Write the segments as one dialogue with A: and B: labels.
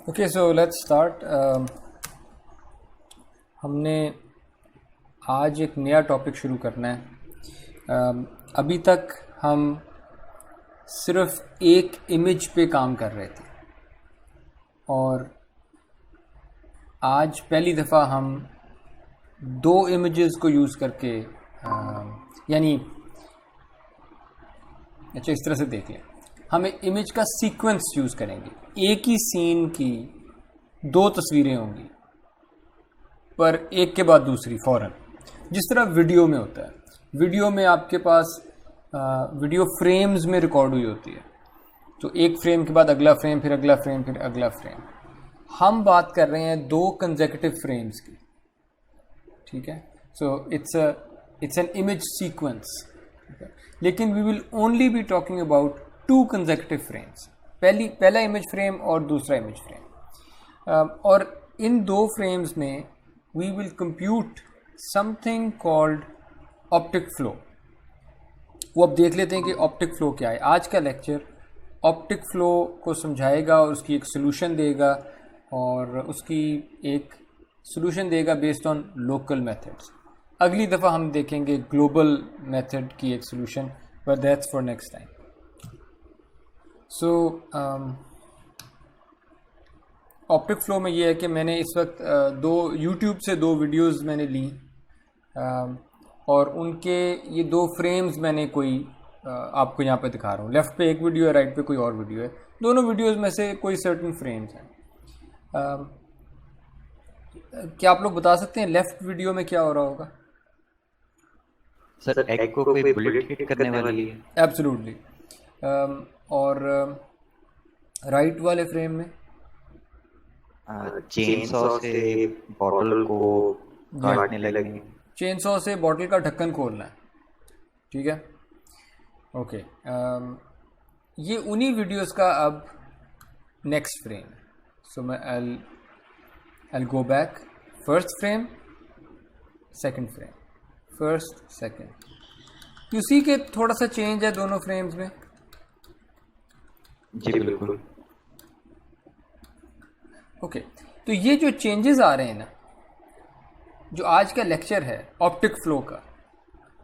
A: Okay, so let's start. हमने आज एक नया टॉपिक शुरू करना है। अभी तक हम सिर्फ एक इमेज पे काम कर रहे थे और आज पहली दफ़ा हम दो इमेजेस को यूज़ करके यानी अच्छा इस तरह से देख लें, हम एक इमेज का सीक्वेंस यूज़ करेंगे। एक ही सीन की दो तस्वीरें होंगी पर एक के बाद दूसरी फ़ौरन, जिस तरह वीडियो में होता है। वीडियो में आपके पास वीडियो फ्रेम्स में रिकॉर्ड हुई होती है, तो एक फ्रेम के बाद अगला फ्रेम, फिर अगला फ्रेम, फिर अगला फ्रेम। हम बात कर रहे हैं दो कंसेक्यूटिव फ्रेम्स की, ठीक है। So it's an image sequence, लेकिन we will only be talking about two consecutive frames, पहला इमेज फ्रेम और दूसरा इमेज फ्रेम। और इन दो फ्रेम्स में we will compute something called optic flow. वो अब देख लेते हैं कि ऑप्टिक फ्लो क्या है। आज का लेक्चर ऑप्टिक फ्लो को समझाएगा और उसकी एक सोल्यूशन देगा, और उसकी एक सोल्यूशन देगा बेस्ड ऑन लोकल मेथड्स। अगली दफ़ा हम देखेंगे ग्लोबल मेथड की एक solution, but that's for next time. So optic flow में ये है कि मैंने इस वक्त दो यूट्यूब से दो वीडियोस मैंने ली, और उनके ये दो फ्रेम्स मैंने कोई आपको यहाँ पे दिखा रहा हूँ। लेफ़्ट पे एक वीडियो है, राइट पे कोई और वीडियो है। दोनों वीडियोस में से कोई सर्टेन फ्रेम्स हैं। क्या आप लोग बता सकते हैं लेफ़्ट वीडियो में क्या हो रहा होगा?
B: सर एग को कोई बुलेट हिट करने वाली है।
A: एब्सोल्युटली। और राइट वाले फ्रेम में
B: चेन सॉ से बॉटल को काटने लगेंगे।
A: चेन सॉ से बॉटल का ढक्कन खोलना है, ठीक है। ओके, ये उन्हीं वीडियोस का अब नेक्स्ट फ्रेम है। सो मैं I'll go back, first frame, second frame, first, second। You see कि थोड़ा सा चेंज है दोनों फ्रेम्स में।
B: जी बिल्कुल।
A: ओके, तो ये जो चेंजेस आ रहे हैं ना, जो आज का लेक्चर है ऑप्टिक फ्लो का,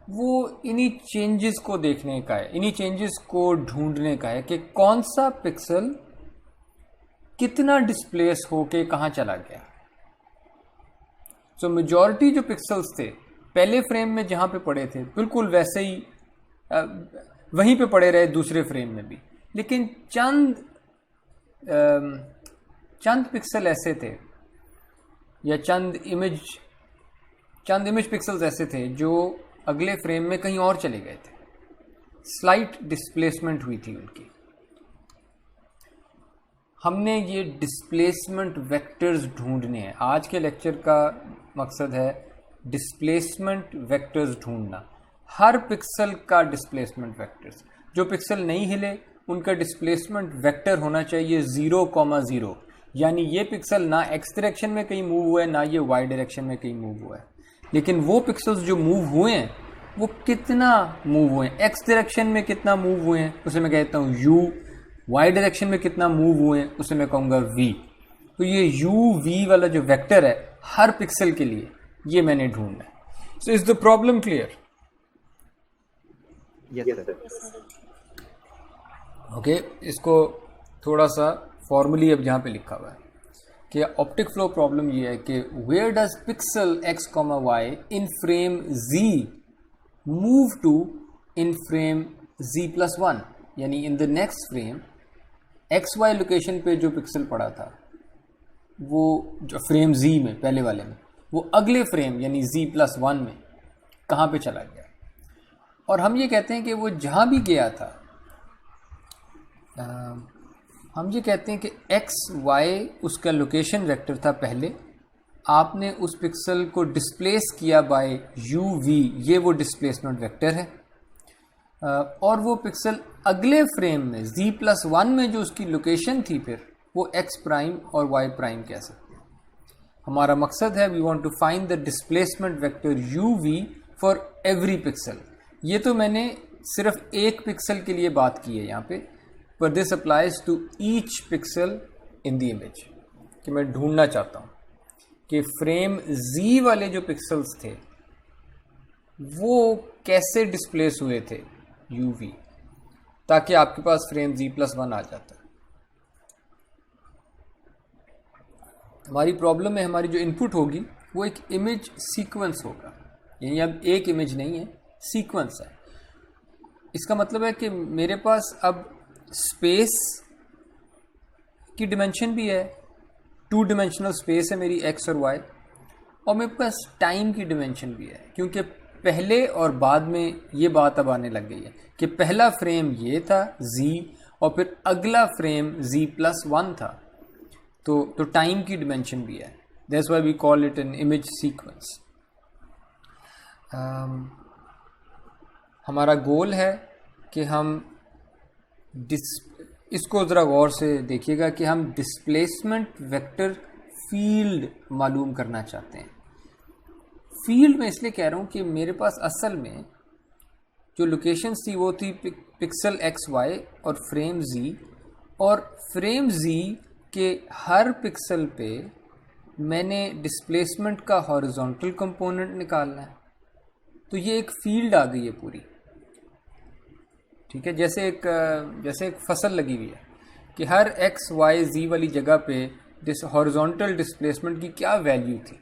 A: वो इन्हीं चेंजेस को देखने का है, इन्हीं चेंजेस को ढूंढने का है कि कौन सा पिक्सल कितना डिस्प्लेस होके कहाँ चला गया। सो मेजॉरिटी जो पिक्सल्स थे पहले फ्रेम में जहाँ पे पड़े थे, बिल्कुल वैसे ही वहीं पे पड़े रहे दूसरे फ्रेम में भी। लेकिन चंद पिक्सल ऐसे थे, या चंद इमेज पिक्सल्स ऐसे थे जो अगले फ्रेम में कहीं और चले गए थे। स्लाइट डिस्प्लेसमेंट हुई थी उनकी। हमने ये डिस्प्लेसमेंट वेक्टर्स ढूंढने हैं। आज के लेक्चर का मकसद है डिस्प्लेसमेंट वेक्टर्स ढूंढना, हर पिक्सल का डिस्प्लेसमेंट वेक्टर्स। जो पिक्सल नहीं हिले उनका डिस्प्लेसमेंट वेक्टर होना चाहिए 0,0, यानी ये पिक्सल ना एक्स डायरेक्शन में कहीं मूव हुआ है, ना ये वाई डायरेक्शन में कहीं मूव हुआ है। लेकिन वो पिक्सल्स जो मूव हुए हैं वो कितना मूव हुए हैं, एक्स डायरेक्शन में कितना मूव हुए हैं उसे मैं कहता हूँ यू, वाई डायरेक्शन में कितना मूव हुए हैं उसे मैं कहूँगा वी। तो ये यू वी वाला जो वेक्टर है हर पिक्सल के लिए, ये मैंने ढूंढना है। So is the problem clear?
B: Yes sir.
A: Okay, इसको थोड़ा सा फॉर्मली अब यहाँ पे लिखा हुआ है कि ऑप्टिक फ्लो प्रॉब्लम ये है कि where does pixel x comma y in frame z move to in frame z+1, यानी in the next frame x y location पे जो पिक्सल पड़ा था वो जो फ्रेम z में पहले वाले में, वो अगले फ्रेम यानी z+1 में कहाँ पे चला गया। और हम ये कहते हैं कि वो जहाँ भी गया था, हम ये कहते हैं कि एक्स वाई उसका लोकेशन वेक्टर था पहले, आपने उस पिक्सल को डिस्प्लेस किया बाय यू वी, ये वो डिस्प्लेसमेंट वेक्टर है। और वो पिक्सल अगले फ्रेम में z+1 में जो उसकी लोकेशन थी फिर वो x प्राइम और y प्राइम कह सकते हैं। हमारा मकसद है we want to find the displacement vector u v for every pixel. ये तो मैंने सिर्फ एक पिक्सल के लिए बात की है यहाँ पे, पर this applies to each pixel in the image. कि मैं ढूंढना चाहता हूँ कि फ्रेम Z वाले जो पिक्सल्स थे वो कैसे डिस्प्लेस हुए थे UV, ताकि आपके पास फ्रेम Z+1 आ जाता है। हमारी प्रॉब्लम में हमारी जो इनपुट होगी वो एक इमेज सीक्वेंस होगा, यानी अब एक इमेज नहीं है, सीक्वेंस है। इसका मतलब है कि मेरे पास अब स्पेस की डिमेंशन भी है, 2 डायमेंशनल स्पेस है मेरी x और y, और मेरे पास टाइम की डिमेंशन भी है, क्योंकि पहले और बाद में ये बात अब आने लग गई है कि पहला फ्रेम ये था z और फिर अगला फ्रेम Z+1 था, तो टाइम की डिमेंशन भी है। That's why we call it an image sequence. हमारा गोल है कि हम इसको ज़रा गौर से देखिएगा कि हम डिस्प्लेसमेंट वेक्टर फील्ड मालूम करना चाहते हैं। फील्ड में इसलिए कह रहा हूँ कि मेरे पास असल में जो लोकेशंस थी वो थी पिक्सल XY और फ्रेम Z, और फ्रेम Z के हर पिक्सल पे मैंने डिस्प्लेसमेंट का हॉरिजॉन्टल कंपोनेंट निकालना है। तो ये एक फील्ड आ गई है पूरी, ठीक है। जैसे एक फसल लगी हुई है कि हर x y z वाली जगह पे हॉरिजॉन्टल डिस्प्लेसमेंट की क्या वैल्यू थी,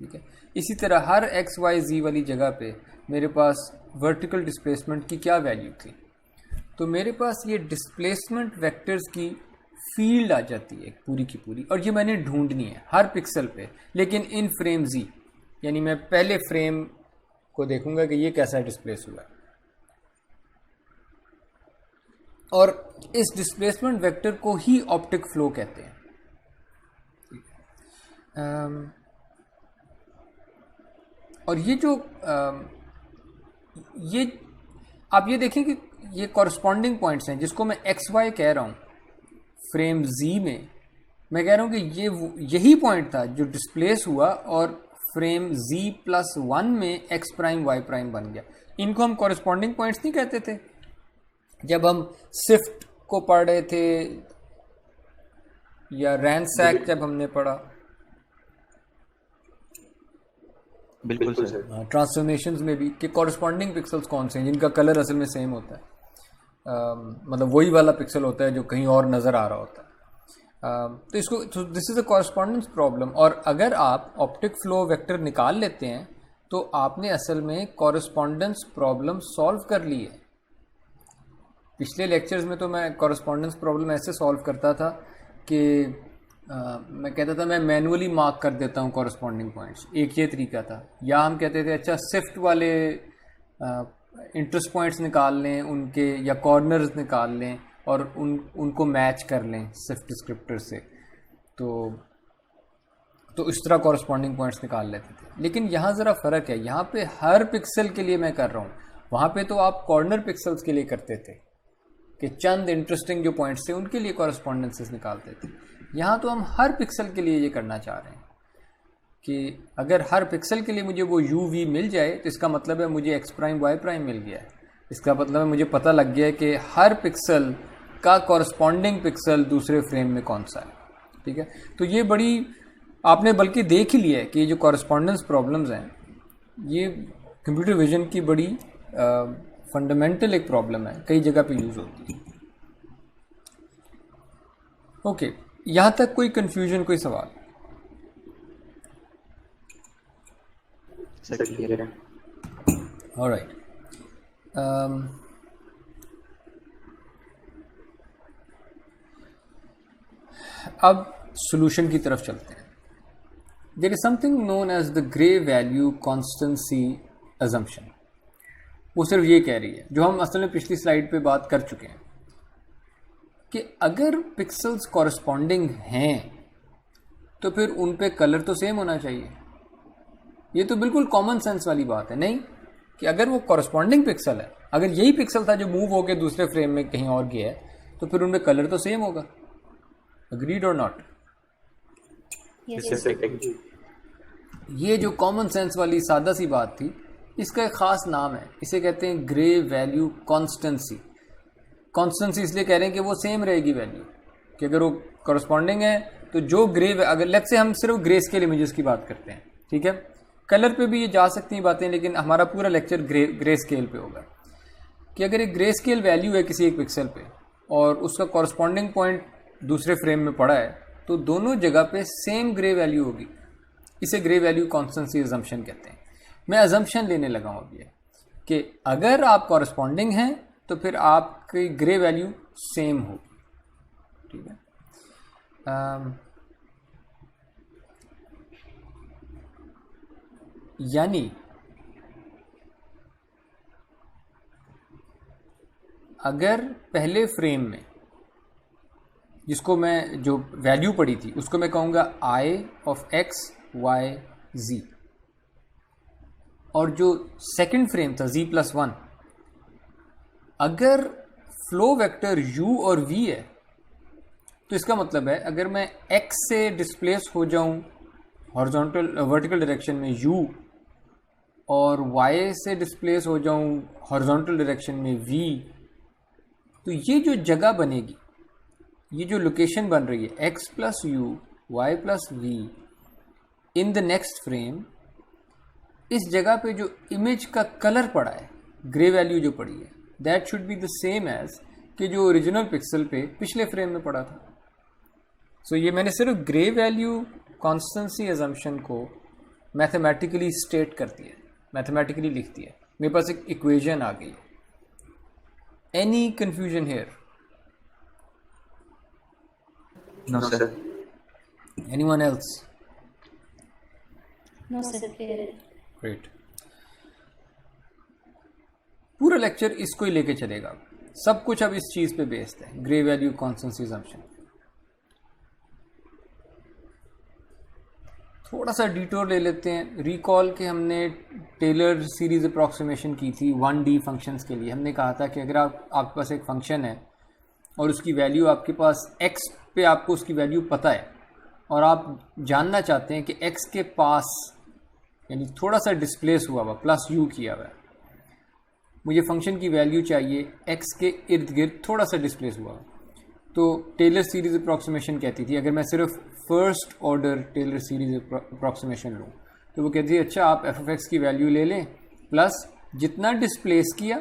A: ठीक है। इसी तरह हर x y z वाली जगह पे मेरे पास वर्टिकल डिस्प्लेसमेंट की क्या वैल्यू थी। तो मेरे पास ये डिस्प्लेसमेंट वेक्टर्स की फील्ड आ जाती है पूरी की पूरी, और ये मैंने ढूंढनी है हर पिक्सल पे, लेकिन इन फ्रेम Z, यानी मैं पहले फ्रेम को देखूंगा कि ये कैसा डिस्प्लेस हुआ है, और इस डिस्प्लेसमेंट वेक्टर को ही ऑप्टिक फ्लो कहते हैं। और ये जो ये आप ये देखें कि ये कॉरस्पॉन्डिंग पॉइंट्स हैं जिसको मैं एक्स वाई कह रहा हूँ फ्रेम Z में, मैं कह रहा हूँ कि यही पॉइंट था जो डिस्प्लेस हुआ और फ्रेम Z+1 में x प्राइम y प्राइम बन गया। इनको हम कॉरस्पॉन्डिंग पॉइंट्स नहीं कहते थे जब हम स्विफ्ट को पढ़ रहे थे या रैंसैक जब हमने पढ़ा?
B: बिल्कुल सर।
A: ट्रांसफॉर्मेशंस में भी कि कॉरस्पॉन्डिंग पिक्सल्स कौन से हैं जिनका कलर असल में सेम होता है, मतलब वही वाला पिक्सल होता है जो कहीं और नज़र आ रहा होता है। तो इसको this is a correspondence problem. और अगर आप ऑप्टिक फ्लो वेक्टर निकाल लेते हैं तो आपने असल में कॉरस्पॉन्डेंस प्रॉब्लम सॉल्व कर ली है। पिछले लेक्चर्स में तो मैं कॉरस्पॉन्डेंस प्रॉब्लम ऐसे सॉल्व करता था कि मैं कहता था मैं मैनुअली मार्क कर देता हूँ कॉरस्पॉन्डिंग पॉइंट्स, एक ये तरीका था। या हम कहते थे अच्छा शिफ्ट वाले इंटरेस्ट पॉइंट्स निकाल लें उनके, या कॉर्नर्स निकाल लें और उनको मैच कर लें शिफ्ट डिस्क्रिप्टर से, तो इस तरह कॉरस्पॉन्डिंग पॉइंट्स निकाल लेते थे। लेकिन यहाँ ज़रा फ़र्क है, यहाँ पे हर पिक्सल के लिए मैं कर रहा हूँ, वहाँ पे तो आप कॉर्नर पिक्सल्स के लिए करते थे कि चंद इंटरेस्टिंग जो पॉइंट्स थे उनके लिए कॉरस्पॉन्डेंसेस निकालते थे। यहाँ तो हम हर पिक्सल के लिए ये करना चाह रहे हैं कि अगर हर पिक्सल के लिए मुझे वो UV मिल जाए तो इसका मतलब है मुझे x प्राइम y प्राइम मिल गया है। इसका मतलब है मुझे पता लग गया है कि हर पिक्सल का कॉरस्पॉन्डिंग पिक्सल दूसरे फ्रेम में कौन सा है, ठीक है। तो ये बड़ी आपने बल्कि देख ही लिया है कि ये जो कॉरस्पॉन्डेंस प्रॉब्लम्स हैं ये कंप्यूटर विजन की बड़ी फंडामेंटल एक प्रॉब्लम है, कई जगह पे यूज़ होती है। ओके, यहाँ तक कोई कंफ्यूजन, कोई सवाल? ऑलराइट, अब सॉल्यूशन की तरफ चलते हैं। There is something known as the grey value constancy assumption. वो सिर्फ ये कह रही है जो हम असल में पिछली स्लाइड पे बात कर चुके हैं कि अगर पिक्सल्स कॉरस्पॉन्डिंग हैं तो फिर उन पे कलर तो सेम होना चाहिए। ये तो बिल्कुल कॉमन सेंस वाली बात है, नहीं कि अगर वो कॉरस्पॉन्डिंग पिक्सल है, अगर यही पिक्सल था जो मूव होकर दूसरे फ्रेम में कहीं और गया है, तो फिर उनमें कलर तो सेम होगा। अग्रीड और नॉट? ये जो कॉमन सेंस वाली सादा सी बात थी, इसका एक ख़ास नाम है, इसे कहते हैं ग्रे वैल्यू कॉन्स्टेंसी। कॉन्स्टेंसी इसलिए कह रहे हैं कि वो सेम रहेगी वैल्यू, कि अगर वो कॉरस्पॉन्डिंग है तो जो ग्रे, अगर लेट्स से हम सिर्फ ग्रे स्केल इमेजेस की बात करते हैं, ठीक है, कलर पे भी ये जा सकती हैं बातें, लेकिन हमारा पूरा लेक्चर ग्रे स्केल पे होगा कि अगर एक ग्रे स्केल वैल्यू है किसी एक पिक्सल पे और उसका कॉरस्पॉन्डिंग पॉइंट दूसरे फ्रेम में पड़ा है, तो दोनों जगह पे सेम ग्रे वैल्यू होगी। इसे ग्रे वैल्यू कॉन्स्टेंसी अजम्पशन कहते हैं। मैं अजम्पशन लेने लगा हूँ अब ये कि अगर आप कॉरस्पॉन्डिंग हैं तो फिर आपकी ग्रे वैल्यू सेम होगी, ठीक है। यानी अगर पहले फ्रेम में जिसको मैं जो वैल्यू पड़ी थी उसको मैं कहूँगा i of x y z, और जो सेकंड फ्रेम था z+1, अगर फ्लो वेक्टर u और v है तो इसका मतलब है अगर मैं x से डिस्प्लेस हो जाऊं हॉरिजॉन्टल वर्टिकल डायरेक्शन में u और y से डिस्प्लेस हो जाऊं हॉरिजॉन्टल डायरेक्शन में v, तो ये जो जगह बनेगी, ये जो लोकेशन बन रही है x plus u y plus v in the next frame, इस जगह पे जो इमेज का कलर पड़ा है, ग्रे वैल्यू जो पड़ी है, that should be the same as कि जो ओरिजिनल पिक्सल पे पिछले फ्रेम में पड़ा था। सो ये मैंने सिर्फ ग्रे वैल्यू कॉन्स्टेंसी अजम्पशन को मैथमेटिकली स्टेट कर दिया, मैथमेटिकली लिख दिया, मेरे पास एक इक्वेशन आ गई। Any confusion here?
B: No, sir.
A: Anyone else?
C: No, sir. Clear.
A: Great. पूरा लेक्चर इसको ही लेके चलेगा, सब कुछ अब इस चीज पे बेस्ड है, ग्रे वैल्यू कॉन्स्टेंसी अजम्पशन। थोड़ा सा डिटोर ले लेते हैं। रिकॉल के हमने टेलर सीरीज अप्रॉक्सीमेशन की थी 1D फंक्शंस के लिए। हमने कहा था कि अगर आपके पास एक फंक्शन है और उसकी वैल्यू आपके पास x पे आपको उसकी वैल्यू पता है और आप जानना चाहते हैं कि x के पास यानी थोड़ा सा डिस्प्लेस हुआ हुआ प्लस u किया हुआ है, मुझे फंक्शन की वैल्यू चाहिए x के इर्द गिर्द थोड़ा सा डिस्प्लेस हुआ, तो टेलर सीरीज अप्रॉक्सीमेशन कहती थी अगर मैं सिर्फ first order Taylor series approximation लूँ तो वो कहती है अच्छा आप f(x) की वैल्यू ले लें प्लस जितना डिस्प्लेस किया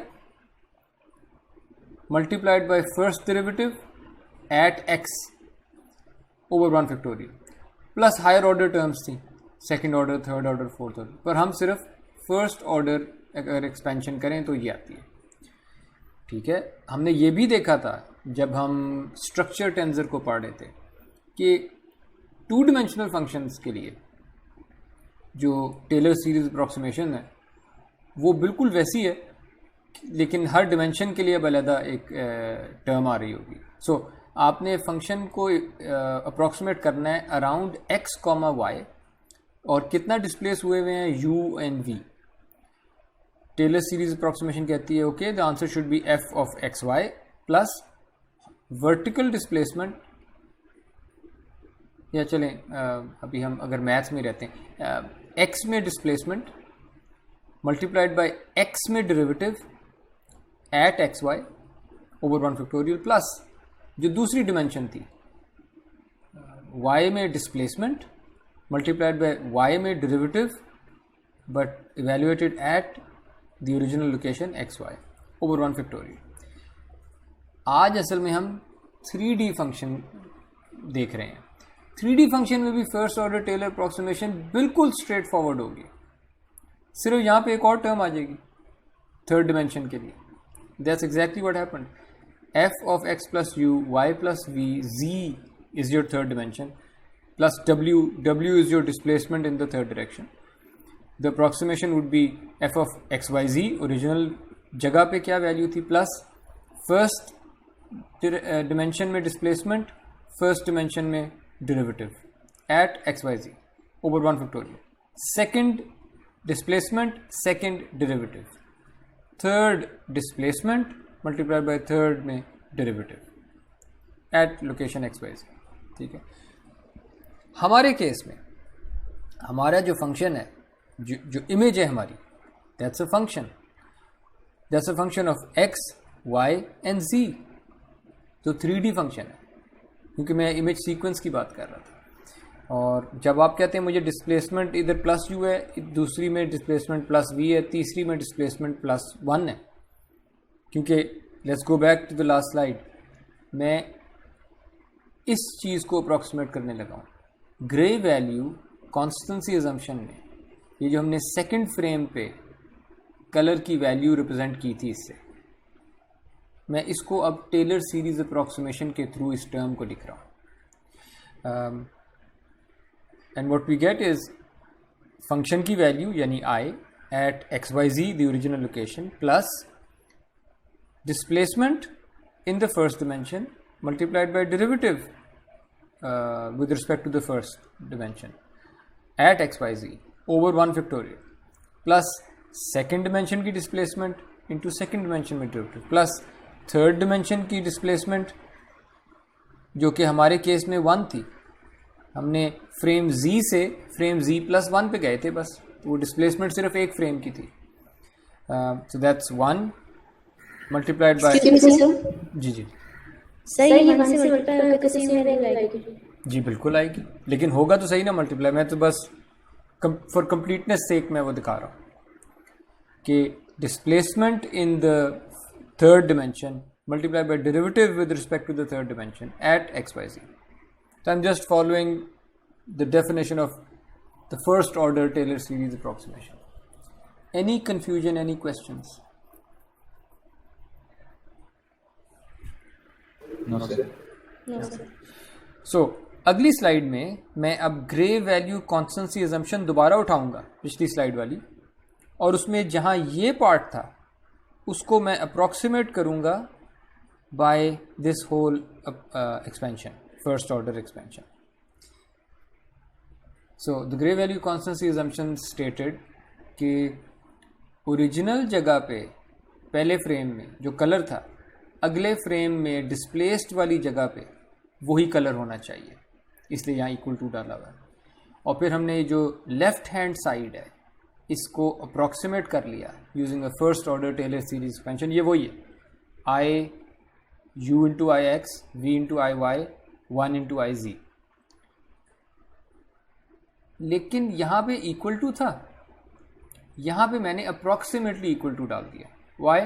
A: multiplied by first derivative at x over 1 factorial plus higher order terms थी, second order, third order, fourth order, पर हम सिर्फ फर्स्ट ऑर्डर अगर एक्सपेंशन करें तो ये आती है, ठीक है। हमने ये भी देखा था जब हम स्ट्रक्चर टेंसर को पढ़ रहे थे कि 2 डिमेंशनल फंक्शंस के लिए जो टेलर सीरीज अप्रॉक्सीमेशन है वो बिल्कुल वैसी है, लेकिन हर डिमेंशन के लिए अब अलग एक टर्म आ रही होगी। सो आपने फंक्शन को अप्रॉक्सीमेट करना है अराउंड x, y और कितना डिस्प्लेस हुए हुए हैं u and v। Taylor series approximation कहती है okay the answer should be f of x y plus vertical displacement, या चलें अभी हम अगर मैथ्स में रहते हैं x में डिस्प्लेसमेंट मल्टीप्लाइड बाय x में derivative at x y over 1 factorial plus जो दूसरी डिमेंशन थी y में डिस्प्लेसमेंट मल्टीप्लाइड बाय y में derivative but evaluated at the original location x y over 1 factorial. आज असल में हम 3D फंक्शन देख रहे हैं। 3D फंक्शन में भी फर्स्ट ऑर्डर टेलर अप्रॉक्सीमेशन बिल्कुल स्ट्रेट फॉरवर्ड होगी, सिर्फ यहाँ पे एक और टर्म आ जाएगी थर्ड डिमेंशन के लिए। That's exactly what happened. f of x plus u y plus v z is your third dimension plus w is your displacement in the third direction. The approximation would be f of x y z, original जगह पे क्या value थी, plus first dimension में displacement, first dimension में derivative at x y z over 1 factorial, second displacement, second derivative, third displacement multiplied by third में derivative at location x y z, ठीक है। हमारे केस में हमारा जो फंक्शन है, जो इमेज है हमारी, that's a function of x y and z, तो 3D फंक्शन है क्योंकि मैं इमेज सीक्वेंस की बात कर रहा था। और जब आप कहते हैं मुझे डिस्प्लेसमेंट इधर प्लस यू है, दूसरी में डिस्प्लेसमेंट प्लस वी है, तीसरी में डिस्प्लेसमेंट प्लस 1 है, क्योंकि let's go back to the last slide, मैं इस चीज़ को अप्रॉक्सीमेट करने लगा हूँ। ग्रे वैल्यू कॉन्स्टेंसी अजम्पशन में ये जो हमने सेकंड फ्रेम पे कलर की वैल्यू रिप्रेजेंट की थी, इससे मैं इसको अब टेलर सीरीज अप्रॉक्सीमेशन के थ्रू इस टर्म को लिख रहा हूँ। And what we get is function की वैल्यू यानी I at x y z the original location plus displacement in the first dimension multiplied by derivative with respect to the first dimension at xyz over 1 factorial plus second dimension की displacement into second dimension में derivative plus third dimension की displacement जो कि हमारे case में 1 थी, हमने frame z से फ्रेम z प्लस 1 पे गए थे बस, तो वो डिस्प्लेसमेंट सिर्फ एक फ्रेम की थी। सो दैट्स 1 मल्टीप्लाइड बाय जी जी
C: सही 1 से मल्टीप्लाई होकर तो सेम रहेगी
A: जी बिल्कुल आएगी, लेकिन होगा तो सही ना मल्टीप्लाई। मैं तो बस फॉर कंप्लीटनेस सेक मैं वो दिखा रहा हूँ कि displacement in the third dimension multiplied by derivative with respect to the third dimension at xyz. So I'm just following the definition of the first order Taylor series approximation. Any confusion, any questions?
B: No, sir.
C: No, sir.
A: So अगली slide में मैं अब grey value constancy assumption दोबारा उठाऊंगा पिछली slide वाली, और उसमें जहां ये पार्ट था उसको मैं अप्रॉक्सीमेट करूंगा by this whole expansion, first order expansion. So the gray value constancy assumption stated कि ओरिजिनल जगह पे पहले फ्रेम में जो कलर था अगले फ्रेम में डिस्प्लेस्ड वाली जगह पे वही कलर होना चाहिए, इसलिए यहाँ इक्वल टू डाला हुआ है। और फिर हमने जो लेफ्ट हैंड साइड है इसको अप्रॉक्सीमेट कर लिया using a first order Taylor series expansion. ये वही है आई u into ix, v into iy, 1 into iz, लेकिन यहां पे इक्वल टू था, यहां पे मैंने अप्रॉक्सीमेटली इक्वल टू डाल दिया। वाई?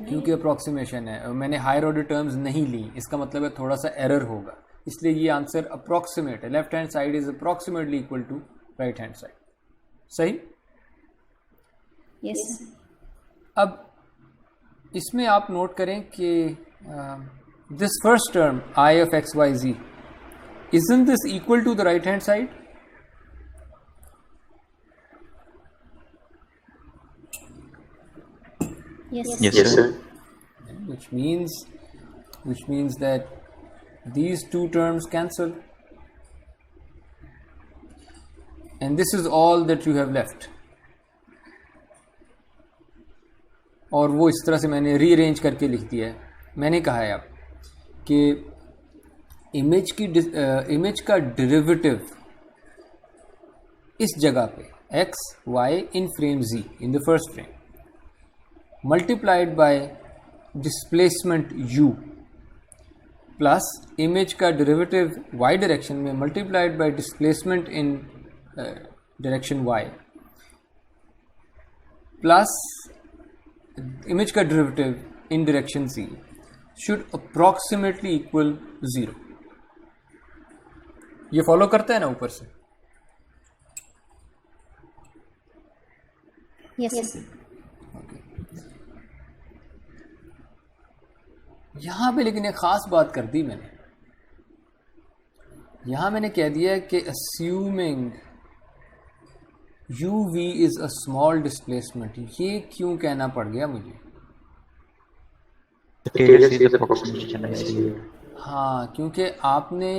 A: क्योंकि अप्रॉक्सीमेशन है, मैंने हायर ऑर्डर टर्म्स नहीं ली, इसका मतलब है थोड़ा सा एरर होगा, इसलिए ये आंसर अप्रॉक्सीमेट है। Left hand side is approximately equal to right hand side. सही?
C: Yes.
A: अब इसमें आप नोट करें कि this first term I of x y z isn't this equal to the right hand side?
C: Yes.
B: Yes, sir.
A: which means that these two terms cancel and this is all that you have left. और वो इस तरह से मैंने rearrange करके लिख दिया है। मैंने कहा है अब कि इमेज का डेरिवेटिव इस जगह पे x y in frame z in the first frame multiplied by displacement u plus image का डेरिवेटिव y डायरेक्शन में multiplied by displacement in direction y plus image का derivative in direction z should approximately equal 0। ये follow करता है ना ऊपर से?
C: Yes.
A: यहां पे लेकिन एक खास बात कर दी मैंने, यहां मैंने कह दिया कि assuming uv is a small displacement. ये क्यों कहना पड़ गया मुझे?
B: Taylor series approximation है इसलिए।
A: हाँ, क्योंकि आपने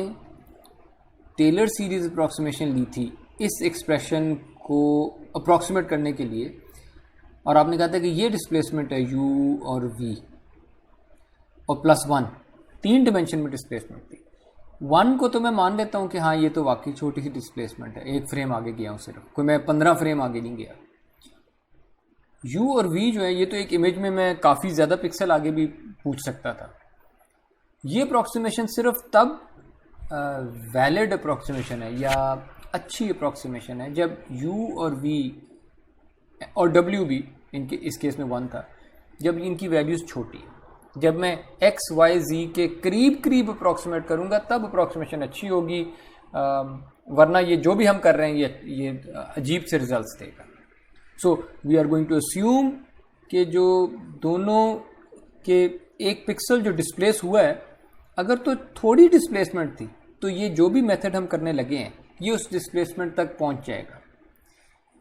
A: टेलर सीरीज अप्रॉक्सीमेशन ली थी इस एक्सप्रेशन को अप्रॉक्सीमेट करने के लिए, और आपने कहा था कि ये डिस्प्लेसमेंट है u और v और +1, 3 डिमेंशन में डिस्प्लेसमेंट थी। 1 को तो मैं मान लेता हूँ कि हाँ ये तो वाकई छोटी सी डिस्प्लेसमेंट है, एक फ्रेम आगे गया हूँ सिर्फ, कोई मैं 15 फ्रेम आगे नहीं गया। u और v जो है ये तो एक इमेज में मैं काफ़ी ज़्यादा पिक्सल आगे भी पूछ सकता था, ये अप्रॉक्सीमेशन सिर्फ तब वैलिड अप्रॉक्सीमेशन है या अच्छी अप्रॉक्सीमेशन है जब u और v और w भी इनके इस केस में 1 था, जब इनकी वैल्यूज़ छोटी है। जब मैं x y z के करीब करीब अप्रॉक्सीमेट करूँगा तब अप्रॉक्सीमेशन अच्छी होगी, वरना ये जो भी हम कर रहे हैं ये अजीब से रिजल्ट्स देगा। So we are going to assume कि जो दोनों के एक पिक्सल जो डिस्प्लेस हुआ है, अगर तो थोड़ी डिस्प्लेसमेंट थी तो ये जो भी मेथड हम करने लगे हैं ये उस डिस्प्लेसमेंट तक पहुंच जाएगा।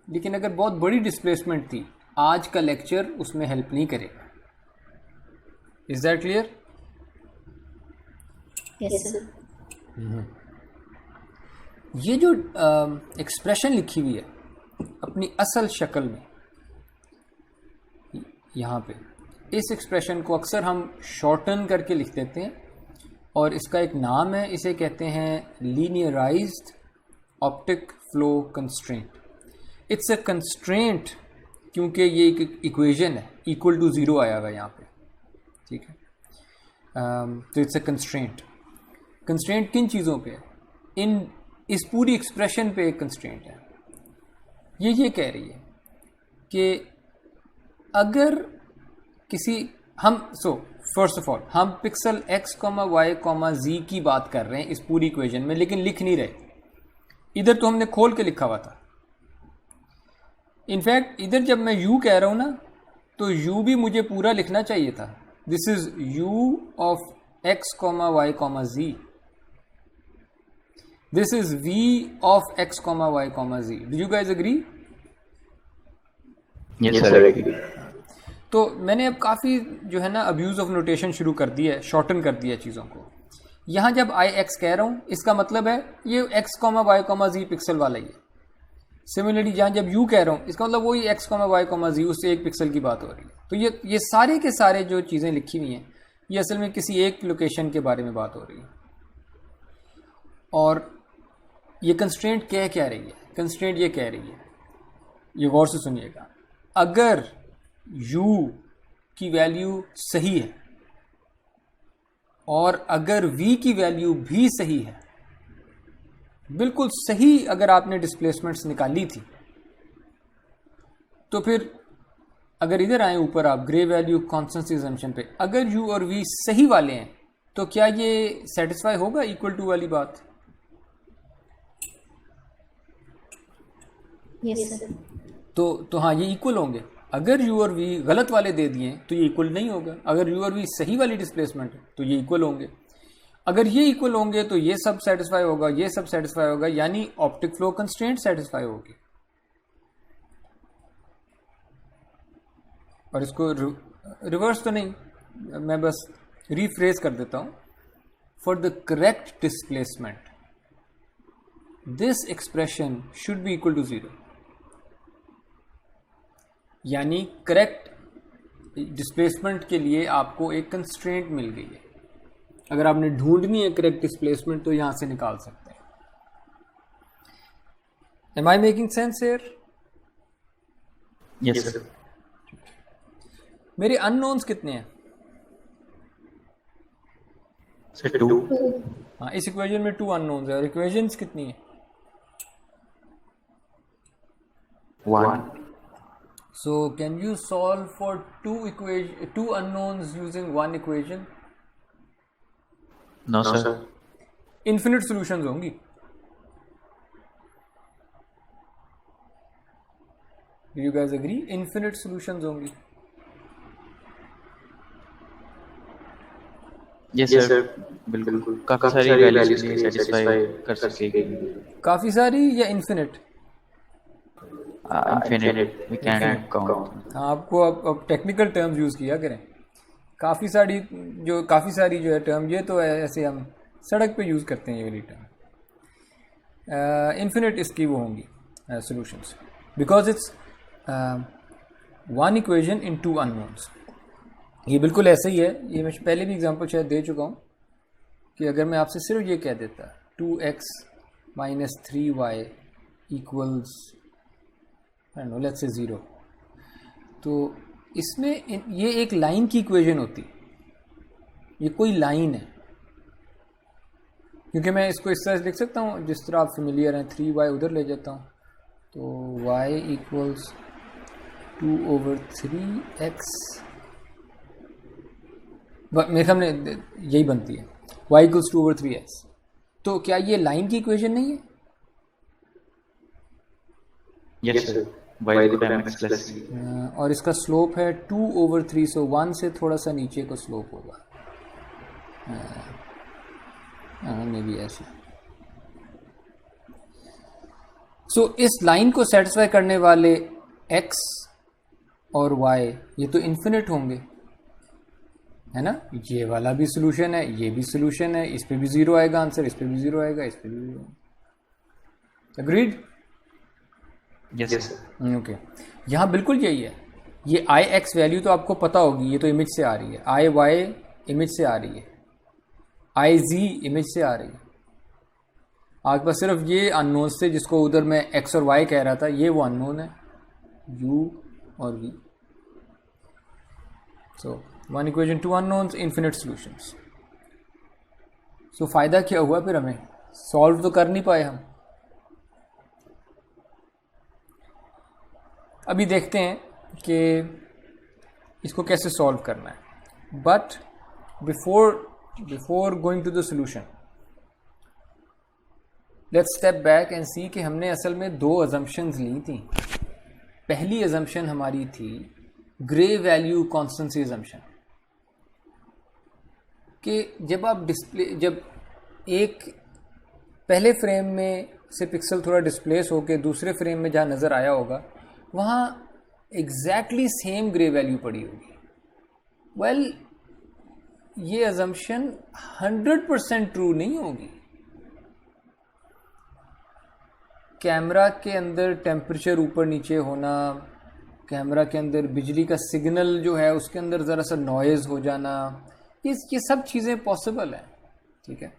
A: लेकिन अगर बहुत बड़ी डिस्प्लेसमेंट थी, आज का लेक्चर उसमें हेल्प नहीं करेगा। Is that clear?
C: Yes sir.
A: ये जो एक्सप्रेशन लिखी हुई है अपनी असल शक्ल में यहाँ पे, इस एक्सप्रेशन को अक्सर हम शॉर्टन करके लिख देते हैं और इसका एक नाम है, इसे कहते हैं linearised optic flow constraint. It's a constraint क्योंकि ये एक इक्वेशन है, इक्वल टू 0 आया हुआ यहाँ पे, ठीक है। तो इट्स अ कंस्ट्रेंट। कंस्ट्रेंट किन चीज़ों पे है? इस पूरी एक्सप्रेशन पे एक कंस्ट्रेंट है। ये कह रही है कि अगर किसी फर्स्ट ऑफ ऑल हम पिक्सल x, y, z की बात कर रहे हैं इस पूरी इक्वेशन में, लेकिन लिख नहीं रहे। इधर तो हमने खोल के लिखा हुआ था। इनफैक्ट इधर जब मैं u कह रहा हूं ना, तो u भी मुझे पूरा लिखना चाहिए था। दिस इज u of x, y, z। दिस इज v of x, y, z। Do you guys agree?
B: Yes sir.
A: तो मैंने अब काफ़ी जो है ना अब्यूज़ ऑफ नोटेशन शुरू कर दिया है, शॉर्टन कर दिया चीज़ों को। यहाँ जब आई एक्स कह रहा हूँ इसका मतलब है ये x, y, z पिक्सल वाला ही है। सिमिलरली जहाँ जब u कह रहा हूँ इसका मतलब वही x, y, z उससे एक पिक्सल की बात हो रही है। तो ये सारे के सारे जो चीज़ें लिखी हुई हैं ये असल में किसी एक लोकेशन के बारे में बात हो रही है। और ये कंस्ट्रेंट कह क्या रही है? कंस्ट्रेंट ये कह रही है, ये गौर से सुनिएगा, अगर u की वैल्यू सही है और अगर v की वैल्यू भी सही है, बिल्कुल सही अगर आपने डिस्प्लेसमेंट्स निकाली थी, तो फिर अगर इधर आए ऊपर आप ग्रे वैल्यू कॉन्स्टेंसी असम्पशन पे, अगर u और v सही वाले हैं तो क्या ये सेटिस्फाई होगा इक्वल टू वाली बात?
C: Yes sir.
A: तो हाँ, ये इक्वल होंगे। अगर u और v गलत वाले दे दिए तो ये इक्वल नहीं होगा। अगर u और v सही वाली डिस्प्लेसमेंट है तो ये इक्वल होंगे। अगर ये इक्वल होंगे तो ये सब सेटिस्फाई होगा, ये सब सेटिस्फाई होगा, यानी ऑप्टिक फ्लो कंस्ट्रेंट सेटिस्फाई होगी। और इसको रिवर्स तो नहीं, मैं बस रीफ्रेज कर देता हूं। For the correct displacement this expression should be equal to 0, यानी करेक्ट डिस्प्लेसमेंट के लिए आपको एक कंस्ट्रेंट मिल गई है। अगर आपने ढूंढनी है करेक्ट डिस्प्लेसमेंट तो यहां से निकाल सकते हैं। Am I making sense here?
B: Yes sir.
A: मेरे अननोन्स कितने हैं?
B: सर 2।
A: हाँ, इस इक्वेशन में 2 अननोन्स है। और इक्वेशंस कितनी है?
B: 1।
A: So can you solve for two unknowns using one equation?
B: No sir.
A: Infinite solutions होंगी। Do you guys agree? Infinite solutions होंगी।
B: यस सर, बिल्कुल। काफी सारी वैल्यूज के लिए सेटिस्फाई कर सकेगी।
A: काफी सारी या infinite?
B: Infinite, we can count.
A: हाँ, आपको अब टेक्निकल टर्म्स यूज किया करें। काफी सारी जो है टर्म, ये तो ऐसे हम सड़क पे यूज करते हैं ये वाली टर्म। इन्फिनिट इसकी वो होंगी solutions, because it's one equation in 2 unknowns. ये बिल्कुल ऐसे ही है। ये मैं पहले भी एग्जांपल शायद दे चुका हूँ कि अगर मैं आपसे सिर्फ ये कह देता 2x - 3y equals let's say 0, तो इसमें ये एक लाइन की इक्वेशन होती। ये कोई लाइन है, क्योंकि मैं इसको इस तरह से लिख सकता हूँ जिस तरह आप फेमिलियर हैं, 3y उधर ले जाता हूँ, तो y इक्वल्स 2/3x, मेरे सामने यही बनती है, y इक्वल्स 2/3x। तो क्या ये लाइन की इक्वेशन नहीं है?
B: Yes sir, y equal to mx plus c।
A: और इसका स्लोप है 2/3, सो 1 से थोड़ा सा नीचे को स्लोप होगा, मे बी ऐसे। सो इस लाइन को सेटिस्फाई करने वाले x और y ये तो इन्फिनिट होंगे, है ना? ये वाला भी सोल्यूशन है, ये भी सोल्यूशन है, इस पे भी 0 आएगा आंसर, इस पे भी 0 आएगा, इस पे भी 0। अग्रीड?
B: Yes sir.
A: ओके, यहाँ बिल्कुल यही है। ये आई एक्स वैल्यू तो आपको पता होगी, ये तो इमेज से आ रही है, आई वाई इमेज से आ रही है, आई जी इमेज से आ रही है। आपके पास सिर्फ ये अननोन से, जिसको उधर मैं एक्स और वाई कह रहा था, ये वो अननोन है, यू और v. So one equation, two unknowns, infinite solutions. So फायदा क्या हुआ फिर? हमें सॉल्व तो कर नहीं पाए हम। अभी देखते हैं कि इसको कैसे सॉल्व करना है, but before going to the solution, let's step back and see कि हमने असल में दो अजम्पशंस ली थी। पहली अजम्पशन हमारी थी ग्रे वैल्यू कॉन्स्टेंसी अजम्पशन, कि जब एक पहले फ्रेम में से पिक्सल थोड़ा डिस्प्लेस होकर दूसरे फ्रेम में जहाँ नज़र आया होगा वहाँ एग्जैक्टली सेम ग्रे वैल्यू पड़ी होगी। वेल, ये अजम्पशन 100% ट्रू नहीं होगी। कैमरा के अंदर टेम्परेचर ऊपर नीचे होना, कैमरा के अंदर बिजली का सिग्नल जो है उसके अंदर ज़रा सा नॉइज़ हो जाना, ये सब चीज़ें पॉसिबल है, ठीक है।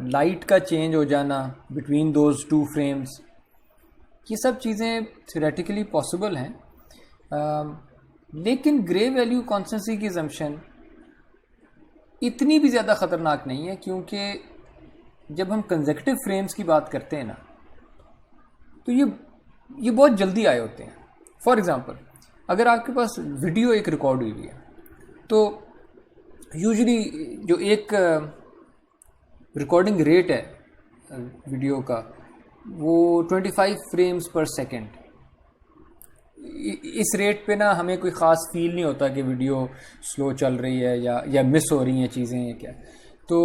A: लाइट का चेंज हो जाना बिटवीन दोज टू फ्रेम्स, ये सब चीज़ें थ्योरेटिकली पॉसिबल हैं। लेकिन ग्रे वैल्यू कॉन्स्टेंसी की अजम्पशन इतनी भी ज़्यादा ख़तरनाक नहीं है, क्योंकि जब हम कंसेक्यूटिव फ्रेम्स की बात करते हैं ना, तो ये बहुत जल्दी आए होते हैं। फॉर एग्ज़ाम्पल, अगर आपके पास वीडियो एक रिकॉर्ड हुई है, तो यूजुअली जो एक रिकॉर्डिंग रेट है वीडियो का, वो 25 फ्रेम्स पर सेकंड। इस रेट पे ना हमें कोई ख़ास फील नहीं होता कि वीडियो स्लो चल रही है या मिस हो रही हैं चीज़ें या क्या। तो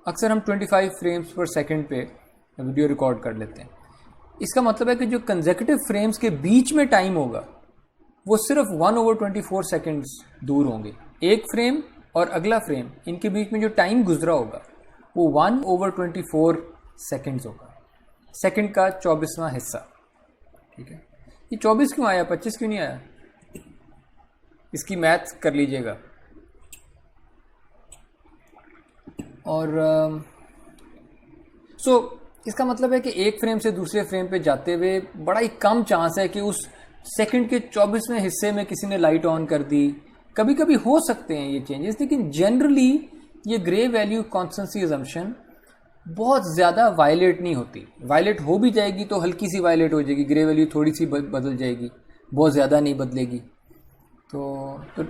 A: अक्सर हम 25 फ्रेम्स पर सेकंड पे वीडियो रिकॉर्ड कर लेते हैं। इसका मतलब है कि जो कंसेक्यूटिव फ्रेम्स के बीच में टाइम होगा वो सिर्फ 1/24 सेकंड्स दूर होंगे। एक फ्रेम और अगला फ्रेम, इनके बीच में जो टाइम गुजरा होगा वो 1/24 सेकंड्स होगा, सेकंड का 24वां हिस्सा, ठीक है। ये 24 क्यों आया, 25 क्यों नहीं आया? इसकी मैथ कर लीजिएगा। और इसका मतलब है कि एक फ्रेम से दूसरे फ्रेम पे जाते हुए बड़ा ही कम चांस है कि उस सेकंड के 24वें हिस्से में किसी ने लाइट ऑन कर दी। कभी कभी हो सकते हैं ये चेंजेस, लेकिन जनरली ये ग्रे वैल्यू कॉन्स्टेंसी अजम्पशन बहुत ज़्यादा वायलेट नहीं होती। वायलेट हो भी जाएगी तो हल्की सी वायलेट हो जाएगी, ग्रे वैल्यू थोड़ी सी बदल जाएगी, बहुत ज़्यादा नहीं बदलेगी। तो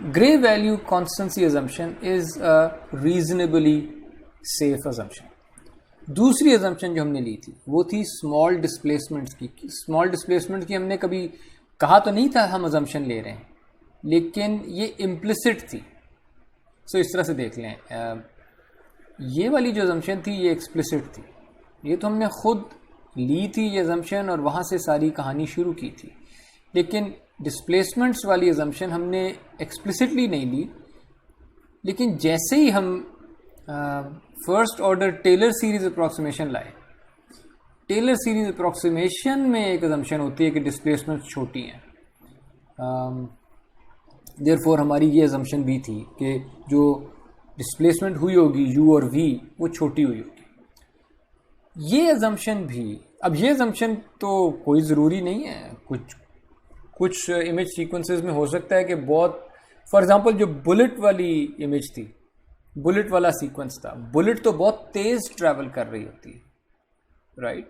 A: grey value constancy assumption is a reasonably safe assumption. दूसरी अजम्पशन जो हमने ली थी वो थी स्मॉल डिस्प्लेसमेंट्स की। स्मॉल डिस्प्लेसमेंट की हमने कभी कहा तो नहीं था हम अजम्पशन ले रहे हैं, लेकिन ये इम्प्लिसिट थी। सो इस तरह से देख लें, ये वाली जो अजम्पशन थी ये एक्सप्लिसिट थी। ये तो हमने खुद ली थी ये अजम्पशन और वहाँ से सारी कहानी शुरू की थी। लेकिन डिस्प्लेसमेंट्स वाली अजम्पशन हमने एक्सप्लिसिटली नहीं ली, लेकिन जैसे ही हम first order Taylor series approximation लाए, टेलर सीरीज अप्रॉक्सीमेशन में एक अजम्पशन होती है कि डिस्प्लेसमेंट्स छोटी हैं। देयरफॉर हमारी ये अजम्पशन भी थी कि जो डिस्प्लेसमेंट हुई होगी u और v वो छोटी हुई होगी। ये अजम्पशन भी, अब ये अजम्पशन तो कोई ज़रूरी नहीं है, कुछ इमेज सीक्वेंसेस में हो सकता है कि बहुत, फॉर एग्जांपल जो बुलेट वाली इमेज थी बुलेट वाला सीक्वेंस था। बुलेट तो बहुत तेज़ ट्रैवल कर रही होती है, राइट।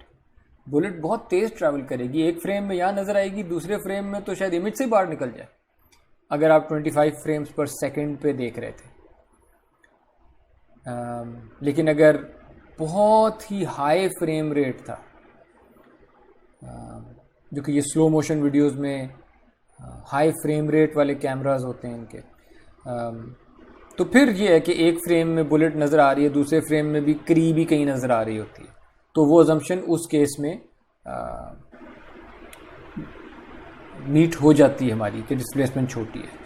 A: बुलेट बहुत तेज़ ट्रैवल करेगी, एक फ्रेम में यहाँ नज़र आएगी, दूसरे फ्रेम में तो शायद इमेज से बाहर निकल जाए अगर आप 25 फ्रेम्स पर सेकंड पे देख रहे थे। लेकिन अगर बहुत ही हाई फ्रेम रेट था, जो कि ये स्लो मोशन वीडियोस में हाई फ्रेम रेट वाले कैमरास होते हैं इनके, तो फिर ये है कि एक फ्रेम में बुलेट नज़र आ रही है, दूसरे फ्रेम में भी करीबी कहीं नज़र आ रही होती है, तो वो अजम्पशन उस केस में मीट हो जाती है हमारी कि डिस्प्लेसमेंट छोटी है।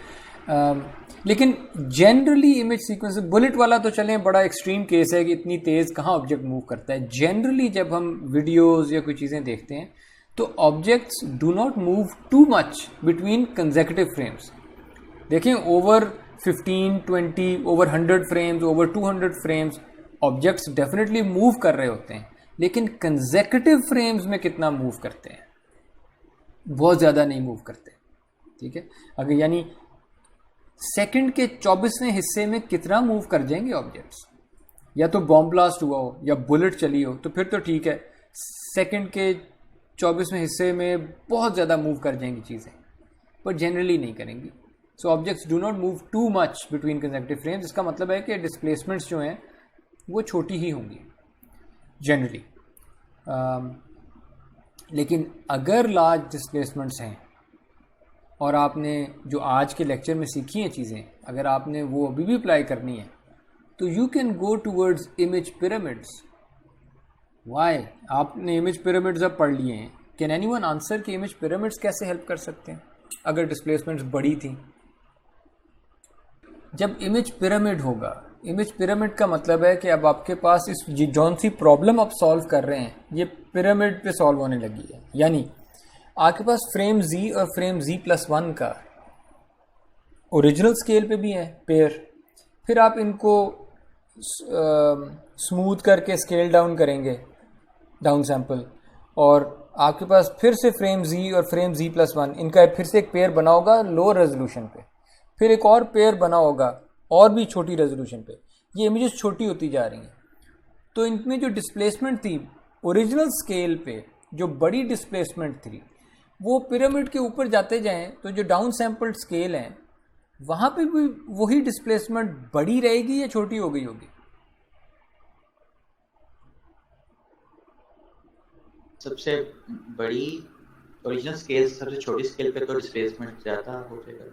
A: लेकिन जनरली इमेज सीक्वेंस, बुलेट वाला तो चलें बड़ा एक्सट्रीम केस है कि इतनी तेज़ कहाँ ऑब्जेक्ट मूव करता है। जनरली जब हम वीडियोस या कोई चीज़ें देखते हैं तो objects do not move too much between consecutive frames. देखें, over 15, 20, over 100 frames, over 200 frames objects definitely move कर रहे होते हैं, लेकिन कंसेक्यूटिव फ्रेम्स में कितना मूव करते हैं? बहुत ज़्यादा नहीं मूव करते, ठीक है। अगर यानी सेकंड के 24वें हिस्से में कितना मूव कर जाएंगे ऑब्जेक्ट्स, या तो बॉम्ब ब्लास्ट हुआ हो या बुलेट चली हो तो फिर तो ठीक है, सेकंड के 24वें हिस्से में बहुत ज़्यादा मूव कर जाएंगी चीज़ें, पर जनरली नहीं करेंगी। So objects do not move too much between consecutive frames. इसका मतलब है कि डिस्प्लेसमेंट्स जो हैं वो छोटी ही होंगी जनरली। लेकिन अगर लार्ज डिस्प्लेसमेंट्स हैं और आपने जो आज के लेक्चर में सीखी हैं चीज़ें, अगर आपने वो अभी भी अप्लाई करनी है तो you can go towards image pyramids. Why? आपने इमेज पिरामिड्स अब पढ़ लिए हैं। कैन एनीवन आंसर कि इमेज पिरामिड्स कैसे हेल्प कर सकते हैं अगर डिस्प्लेसमेंट्स बड़ी थी? जब इमेज पिरामिड होगा, इमेज पिरामिड का मतलब है कि अब आपके पास इस जौन सी प्रॉब्लम आप सॉल्व कर रहे हैं ये पिरामिड पे सॉल्व होने लगी है। यानी आपके पास फ्रेम Z और फ्रेम Z+1 का ओरिजिनल स्केल पे भी है पेयर, फिर आप इनको स्मूथ करके स्केल डाउन करेंगे, डाउन सैंपल, और आपके पास फिर से फ्रेम Z और फ्रेम Z+1 इनका फिर से एक पेयर बना होगा लोअर रेजोल्यूशन पे, फिर एक और पेयर बना होगा और भी छोटी रेजोल्यूशन पे। ये इमेजेस छोटी होती जा रही हैं, तो इनमें जो डिस्प्लेसमेंट थी ओरिजिनल स्केल पे, जो बड़ी डिस्प्लेसमेंट थी, वो पिरामिड के ऊपर जाते जाएं तो जो डाउन सैंपल्ड स्केल हैं वहाँ पे भी वही डिस्प्लेसमेंट बड़ी रहेगी या छोटी हो गई होगी?
B: सबसे बड़ी ओरिजिनल स्केल सबसे छोटी स्केल पे तो डिस्प्लेसमेंट ज़्यादा हो जाएगा।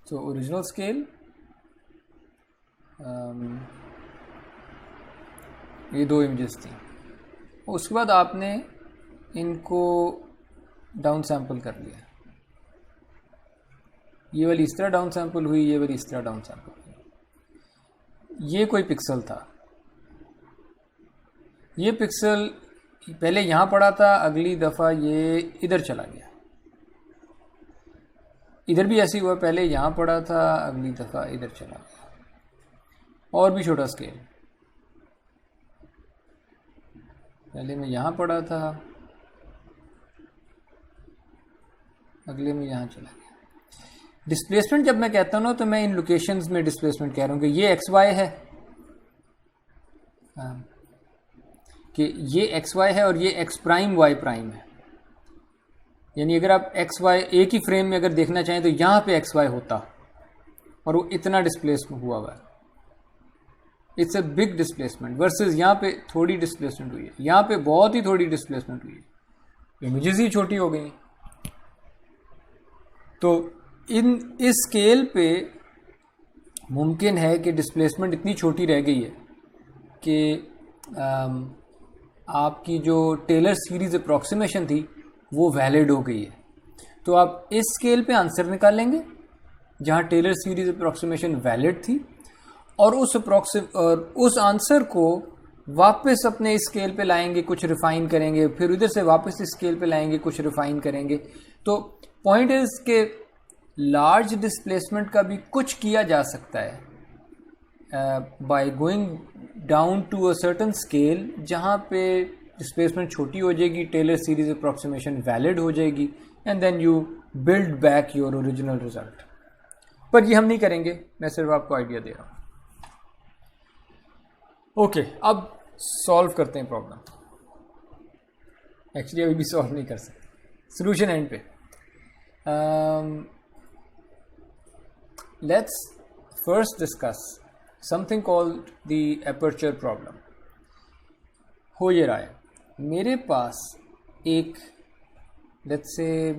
A: तो ओरिजिनल स्केल ये दो इमेजेस थी, उसके बाद आपने इनको डाउन सैंपल कर लिया, ये वाली इस तरह डाउन सैंपल हुई, ये वाली इस तरह डाउन सैंपल हुई। ये कोई पिक्सल था, ये पिक्सल पहले यहाँ पड़ा था, अगली दफ़ा ये इधर चला गया। इधर भी ऐसे हुआ, पहले यहाँ पड़ा था, अगली दफ़ा इधर चला गया। और भी छोटा स्केल, पहले में यहाँ पड़ा था, अगले में यहाँ चला गया। डिस्प्लेसमेंट जब मैं कहता हूँ ना तो मैं इन लोकेशंस में डिस्प्लेसमेंट कह रहा हूँ कि ये एक्स वाई है, कि ये एक्स वाई है और ये एक्स प्राइम वाई प्राइम है। यानी अगर आप एक्स वाई एक ही फ्रेम में अगर देखना चाहें तो यहाँ पे एक्स वाई होता और वो इतना डिस्प्लेसमेंट हुआ है, it's a big displacement, versus यहाँ पे थोड़ी डिस्प्लेसमेंट हुई है, यहाँ पे बहुत ही थोड़ी डिस्प्लेसमेंट हुई है, इमेजेस ही छोटी हो गई। तो इस स्केल पे मुमकिन है कि डिस्प्लेसमेंट इतनी छोटी रह गई है कि आपकी जो टेलर सीरीज़ अप्रॉक्सीमेशन थी वो वैलिड हो गई है। तो आप इस स्केल पे आंसर निकाल लेंगे जहाँ टेलर सीरीज़ अप्रॉक्सीमेशन वैलिड थी, और उस आंसर को वापस अपने इस स्केल पे लाएंगे, कुछ रिफ़ाइन करेंगे, फिर उधर से वापस इस स्केल पे लाएंगे, कुछ रिफ़ाइन करेंगे। तो पॉइंट इज़ के लार्ज डिस्प्लेसमेंट का भी कुछ किया जा सकता है by going down to a certain scale, जहाँ पे डिस्प्लेसमेंट छोटी हो जाएगी, टेलर सीरीज अप्रॉक्सीमेशन वैलिड हो जाएगी, and then you build back your original result. पर ये हम नहीं करेंगे, मैं सिर्फ आपको आइडिया दे रहा हूँ। ओके, अब सॉल्व करते हैं प्रॉब्लम। एक्चुअली अभी भी सॉल्व नहीं कर सकते, सोल्यूशन एंड पे। Let's first discuss something called the aperture problem. हो ये रहा है, मेरे पास एक लेट्स से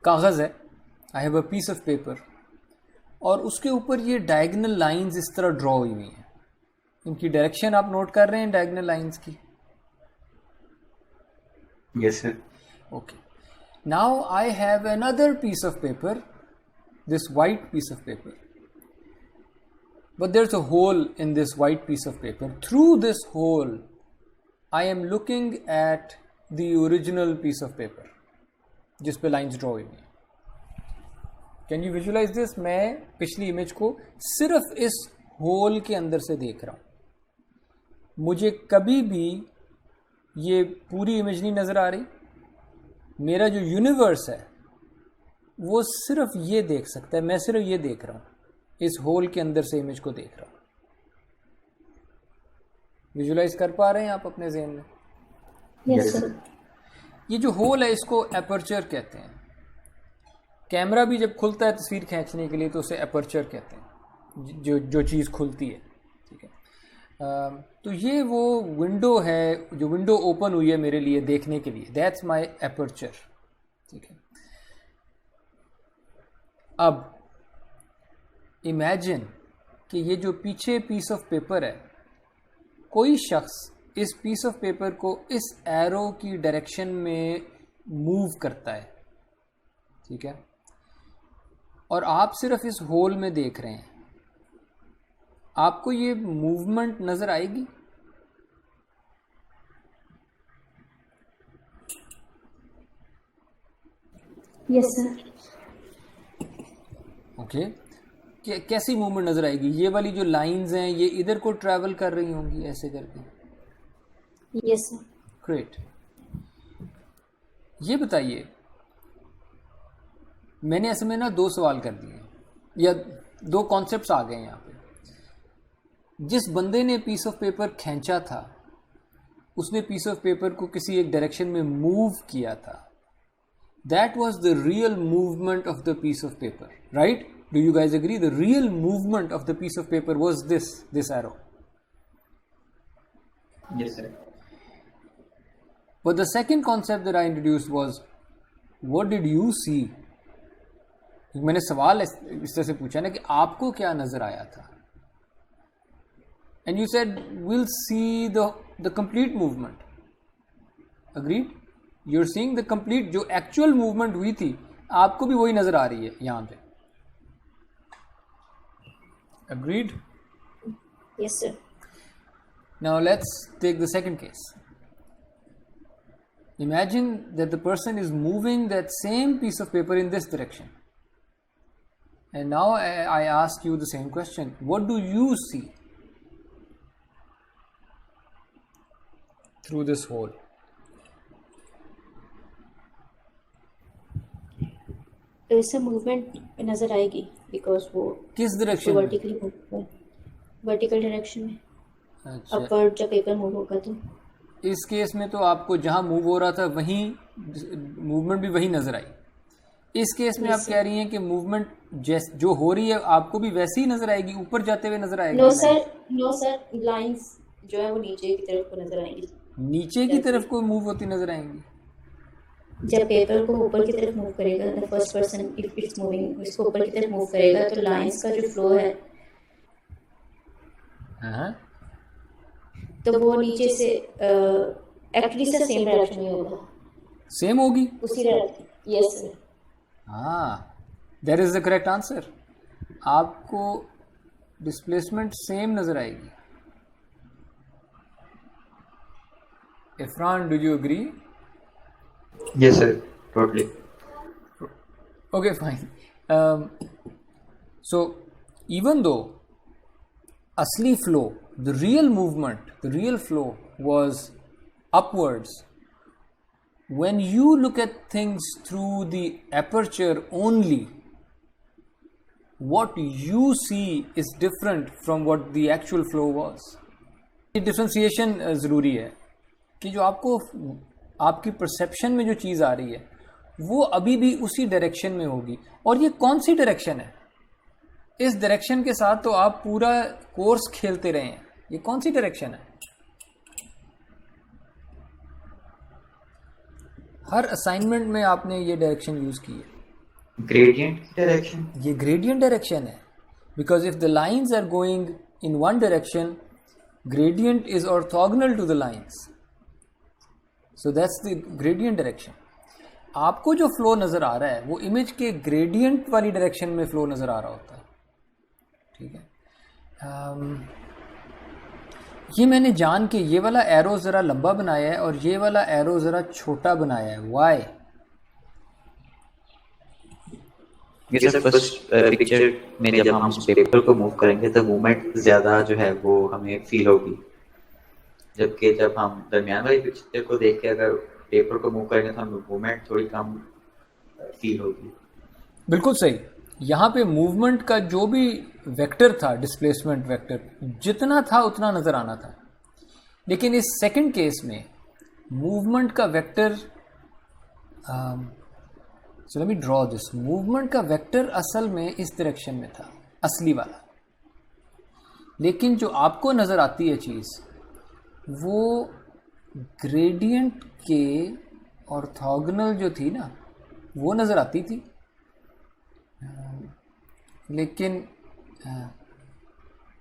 A: कागज़ है, I have a piece of paper, और उसके ऊपर ये डायगोनल लाइंस इस तरह ड्रॉ हुई हुई हैं। इनकी डायरेक्शन आप नोट कर रहे हैं डायगोनल लाइंस की?
B: Yes sir.
A: Okay. Now I have another piece of paper, this white piece of paper. But there's a hole in this white piece of paper. Through this hole, I am looking at the original piece of paper, जिस पे lines draw हुई हैं. Can you visualize this? मैं पिछली image को सिर्फ इस whole के अंदर से देख रहा हूँ। मुझे कभी भी ये पूरी इमेज नहीं नज़र आ रही। मेरा जो यूनिवर्स है वो सिर्फ ये देख सकता है, मैं सिर्फ ये देख रहा हूँ, इस होल के अंदर से इमेज को देख रहा हूँ। विजुलाइज कर पा रहे हैं आप अपने ज़हन में?
C: Yes sir.
A: ये जो होल है इसको एपर्चर कहते हैं। कैमरा भी जब खुलता है तस्वीर खींचने के लिए तो उसे एपर्चर कहते हैं, जो चीज़ खुलती है, ठीक है। तो ये वो विंडो है, जो विंडो ओपन हुई है मेरे लिए देखने के लिए, दैट्स माय एपर्चर, ठीक है। अब इमेजिन कि ये जो पीछे पीस ऑफ पेपर है, कोई शख्स इस पीस ऑफ पेपर को इस एरो की डायरेक्शन में मूव करता है, ठीक है, और आप सिर्फ इस होल में देख रहे हैं। आपको ये मूवमेंट नजर आएगी?
C: Yes sir.
A: ओके, कैसी मूवमेंट नजर आएगी? ये वाली जो लाइंस हैं ये इधर को ट्रैवल कर रही होंगी ऐसे करके।
C: Yes sir.
A: ग्रेट। ये बताइए, मैंने ऐसे में ना दो सवाल कर दिए या दो कॉन्सेप्ट्स आ गए यहाँ पे। जिस बंदे ने पीस ऑफ पेपर खींचा था उसने पीस ऑफ पेपर को किसी एक डायरेक्शन में मूव किया था। That was the real movement of the piece of paper, right? Do you guys agree? The real movement of the piece of paper was this arrow.
B: Yes sir.
A: But the second concept that I introduced was, what did you see? मैंने सवाल इस तरह से पूछा ना कि आपको क्या नजर आया था? And you said we'll see the complete movement. Agreed? You're seeing the complete, जो actual movement हुई थी आपको भी वही नजर आ रही है यहाँ पे। Agreed?
C: Yes sir.
A: Now let's take the second case. Imagine that the person is moving that same piece of paper in this direction. And now I ask you the same question. What do you see through this hole?
C: तो इससे movement नजर आएगी because वो
A: किस direction?
C: Vertically move, vertical direction में।
A: अच्छा,
C: upward जब paper move होगा तो
A: इस केस में तो आपको जहां मूव हो रहा था वहीं मूवमेंट भी वही नजर आई। इस केस में आप कह रही हैं कि मूवमेंट जो हो रही है आपको भी वैसे ही नजर आएगी, ऊपर जाते हुए नजर आएगी?
C: नो सर, लाइंस जो है वो नीचे की तरफ को नजर आएंगी।
A: नीचे की तरफ को मूव होती नजर आएंगी?
C: जब पेपर को ऊपर की तरफ मूव करेगा, the first person if it's moving, इसको ऊपर की तरफ मूव करेगा तो लाइंस का जो फ्लो है
A: हाँ,
C: तो वो नीचे से एक्चुअली सर सेम डायरेक्शन में होगा।
A: सेम होगी?
C: उसी डायरेक्शन। Yes sir.
A: हाँ, that is the correct answer. आपको डिस्प्लेसमेंट सेम नजर आएगी। Irfan, do you agree?
B: Yes sir, totally.
A: Okay, fine. So even though asli flow, the real movement, the real flow was upwards, when you look at things through the aperture only, what you see is different from what the actual flow was. ये differentiation ज़रूरी है कि जो आपको आपकी perception में जो चीज़ आ रही है वो अभी भी उसी डायरेक्शन में होगी, और ये कौन सी डायरेक्शन है? इस डायरेक्शन के साथ तो आप पूरा कोर्स खेलते रहे हैं, ये कौन सी डायरेक्शन है? हर असाइनमेंट में आपने ये डायरेक्शन यूज की है,
B: ग्रेडियंट डायरेक्शन।
A: ये ग्रेडियंट डायरेक्शन है, because if the lines are going in one direction, gradient is orthogonal to the lines, so that's the gradient direction. आपको जो फ्लो नज़र आ रहा है वो इमेज के ग्रेडियंट वाली डायरेक्शन में फ्लो नज़र आ रहा होता है, ठीक है। ये मैंने जान के ये वाला एरो ज़रा लंबा बनाया है और ये वाला एरो ज़रा छोटा बनाया है, वाई?
B: ये सर फर्स्ट पिक्चर में जब हम उस पेपर को मूव करेंगे तो मूवमेंट ज़्यादा जो है वो हमें फील होगी, जबकि जब हम दरमियान वाली पिक्चर को देख के अगर पेपर को मूव करेंगे तो हमें मूवमेंट थोड़ी कम फील होगी।
A: बिल्कुल सही। यहाँ पे मूवमेंट का जो भी वेक्टर था, डिस्प्लेसमेंट वेक्टर, जितना था उतना नज़र आना था, लेकिन इस सेकंड केस में मूवमेंट का vector, so let me draw this, movement का वेक्टर असल में इस डायरेक्शन में था, असली वाला, लेकिन जो आपको नज़र आती है चीज़ वो ग्रेडियंट के ऑर्थोगोनल जो थी ना वो नज़र आती थी, लेकिन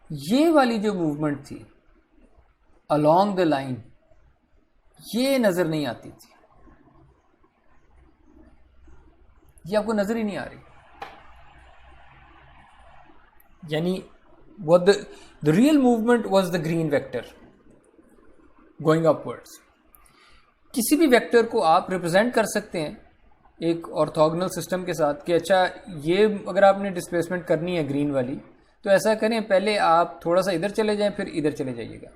A: ये वाली जो मूवमेंट थी अलोंग द लाइन ये नज़र नहीं आती थी, ये आपको नज़र ही नहीं आ रही। यानी what the real movement was the green vector going upwards. किसी भी वेक्टर को आप रिप्रेजेंट कर सकते हैं एक ऑर्थोगोनल सिस्टम के साथ कि अच्छा ये अगर आपने डिस्प्लेसमेंट करनी है ग्रीन वाली तो ऐसा करें, पहले आप थोड़ा सा इधर चले जाएं फिर इधर चले जाइएगा।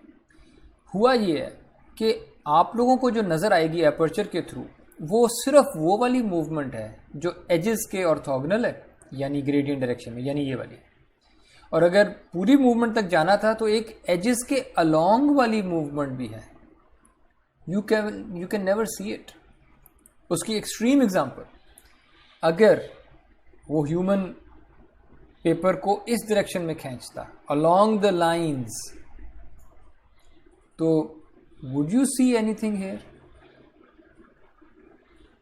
A: हुआ ये है कि आप लोगों को जो नज़र आएगी एपर्चर के थ्रू वो सिर्फ वो वाली मूवमेंट है जो एजेस के ऑर्थोगोनल है, यानी ग्रेडियंट डायरेक्शन में, यानी ये वाली। और अगर पूरी मूवमेंट तक जाना था तो एक एजेस के अलोंग वाली मूवमेंट भी है, you can never see it. उसकी एक्सट्रीम एग्जांपल, अगर वो ह्यूमन पेपर को इस डायरेक्शन में खींचता अलोंग द लाइंस, तो would you see anything here?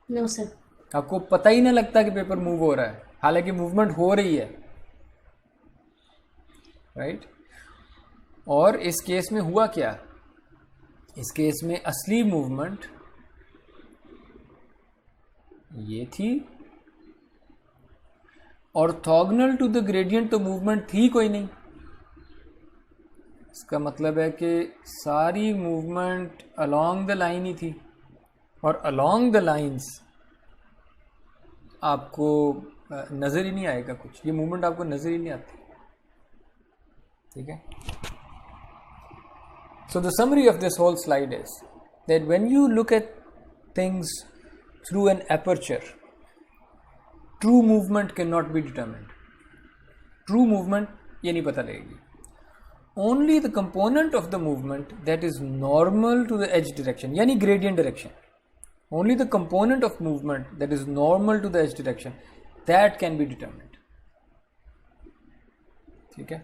C: No sir.
A: आपको पता ही ना लगता कि पेपर मूव हो रहा है, हालांकि मूवमेंट हो रही है, राइट? और इस केस में हुआ क्या? इस केस में असली मूवमेंट ये थी, ऑर्थोगोनल टू द ग्रेडियंट तो मूवमेंट थी कोई नहीं। इसका मतलब है कि सारी मूवमेंट अलोंग द लाइन ही थी, और अलोंग द लाइंस आपको नज़र ही नहीं आएगा कुछ, ये मूवमेंट आपको नज़र ही नहीं आती, ठीक है? So the summary of this whole slide is that when you look at things through an aperture, true movement cannot be determined. True movement ये नहीं पता लगेगी. Only the component of the movement that is normal to the edge direction, यानी gradient direction. Only the component of movement that is normal to the edge direction, that can be determined. ठीक है?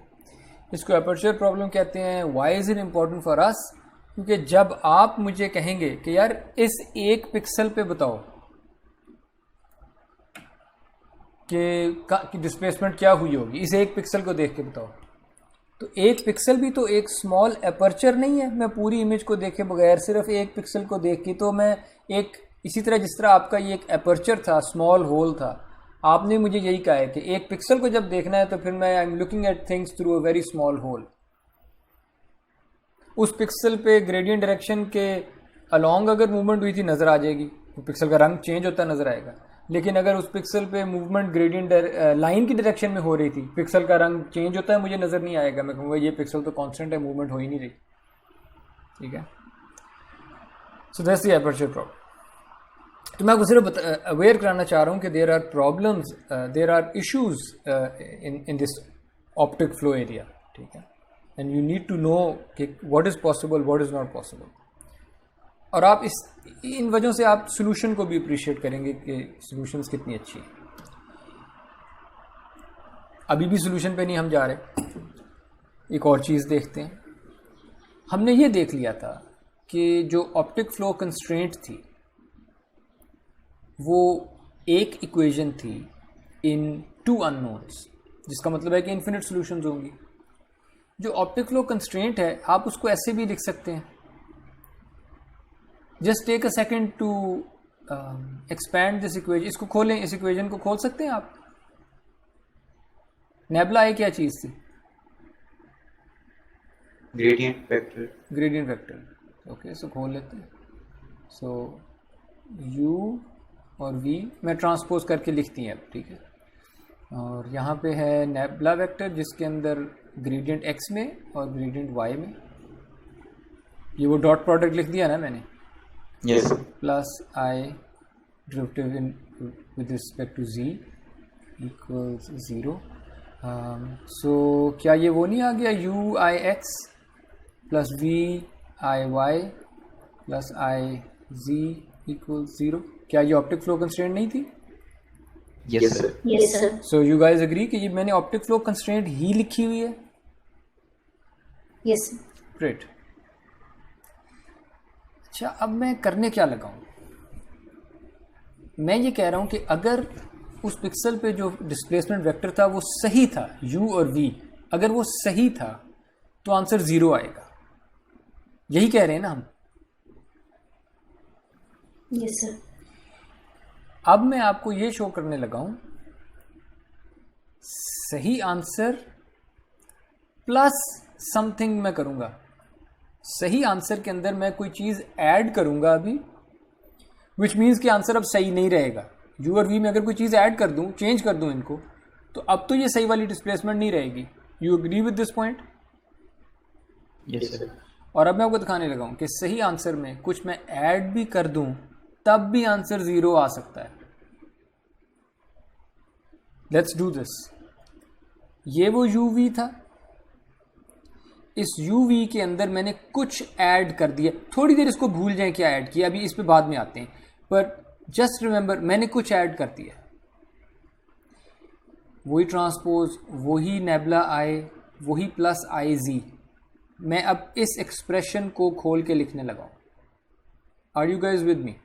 A: इसको aperture problem कहते हैं। Why is it important for us? क्योंकि जब आप मुझे कहेंगे कि यार इस एक पिक्सल पे बताओ कि डिस्प्लेसमेंट क्या हुई होगी, इस एक पिक्सल को देख के बताओ, तो एक पिक्सल भी तो एक स्मॉल अपर्चर नहीं है। मैं पूरी इमेज को देखे बगैर सिर्फ एक पिक्सल को देख के, तो मैं एक, इसी तरह जिस तरह आपका ये एक अपर्चर था, स्मॉल होल था, आपने मुझे यही कहा है कि एक पिक्सल को जब देखना है तो फिर मैं I am looking at things through a very small hole. उस पिक्सल पे ग्रेडियंट डायरेक्शन के अलोंग अगर मूवमेंट हुई थी नज़र आ जाएगी, तो पिक्सल का रंग चेंज होता नज़र आएगा। लेकिन अगर उस पिक्सल पे मूवमेंट ग्रेडियंट लाइन की डायरेक्शन में हो रही थी, पिक्सल का रंग चेंज होता है, मुझे नज़र नहीं आएगा, मैं कहूँगा ये पिक्सल तो कांस्टेंट है, मूवमेंट हो ही नहीं रही, ठीक है? सो दैट्स द अपर्चर प्रॉब्लम। तो मैं आपको सिर्फ अवेयर कराना चाह रहा हूँ कि there are problems, there are issues in this optic flow area, ठीक है, and you need to know कि what is possible, what is not possible. और आप इन वजहों से आप सोल्यूशन को भी अप्रिशिएट करेंगे कि सोल्यूशंस कितनी अच्छी है। अभी भी सोल्यूशन पे नहीं हम जा रहे, एक और चीज़ देखते हैं। हमने ये देख लिया था कि जो ऑप्टिक फ्लो कंस्ट्रेंट थी वो एक इक्वेशन थी इन टू अननोन्स, जिसका मतलब है कि इन्फिनिट सॉल्यूशंस होंगी। जो ऑप्टिक फ्लो कंस्ट्रेंट है आप उसको ऐसे भी लिख सकते हैं, just take a second to expand this equation. इसको खोलें, इस इक्वेशन को खोल सकते हैं आप। नेबुला आई क्या चीज़ थी?
B: Gradient vector.
A: Gradient vector. Okay, so खोल लेते हैं। सो u और v मैं ट्रांसपोज करके लिखती हैं अब, ठीक है। और यहाँ पे है नेबुला वेक्टर जिसके अंदर ग्रेडियंट x में और ग्रेडियंट y में, ये वो डॉट प्रोडक्ट लिख दिया ना मैंने,
B: yes
A: plus i derivative in with respect to z equals 0। So क्या ये वो नहीं आ गया u i x plus v i y plus i z equals 0? क्या ये ऑप्टिक फ्लो कंस्ट्रेंट नहीं थी?
B: Yes sir.
C: Yes sir.
A: So you guys agree कि ये मैंने ऑप्टिक फ्लो कंस्ट्रेंट ही लिखी हुई है?
C: यस।
A: ग्रेट। अच्छा, अब मैं करने क्या लगा हूँ? मैं ये कह रहा हूँ कि अगर उस पिक्सल पे जो डिस्प्लेसमेंट वेक्टर था वो सही था, u और v अगर वो सही था तो आंसर 0 आएगा। यही कह रहे हैं ना हम?
C: Yes sir.
A: अब मैं आपको ये शो करने लगा हूं सही आंसर प्लस समथिंग मैं करूंगा। सही आंसर के अंदर मैं कोई चीज़ ऐड करूंगा अभी, विच मीन्स कि आंसर अब सही नहीं रहेगा। u और v में अगर कोई चीज़ ऐड कर दूं, चेंज कर दूं इनको, तो अब तो ये सही वाली डिस्प्लेसमेंट नहीं रहेगी। You agree with this point?
B: Yes sir.
A: और अब मैं आपको दिखाने लगा हूं कि सही आंसर में कुछ मैं ऐड भी कर दूं तब भी आंसर 0 आ सकता है। Let's do this. ये वो uv था, इस uv के अंदर मैंने कुछ ऐड कर दिया। थोड़ी देर इसको भूल जाएं क्या ऐड किया, अभी इस पे बाद में आते हैं, पर जस्ट रिमेंबर मैंने कुछ ऐड कर दिया। वही ट्रांसपोज, वही नेबुला आई, वही प्लस आई जी। मैं अब इस एक्सप्रेशन को खोल के लिखने लगा हूं। Are you guys with me?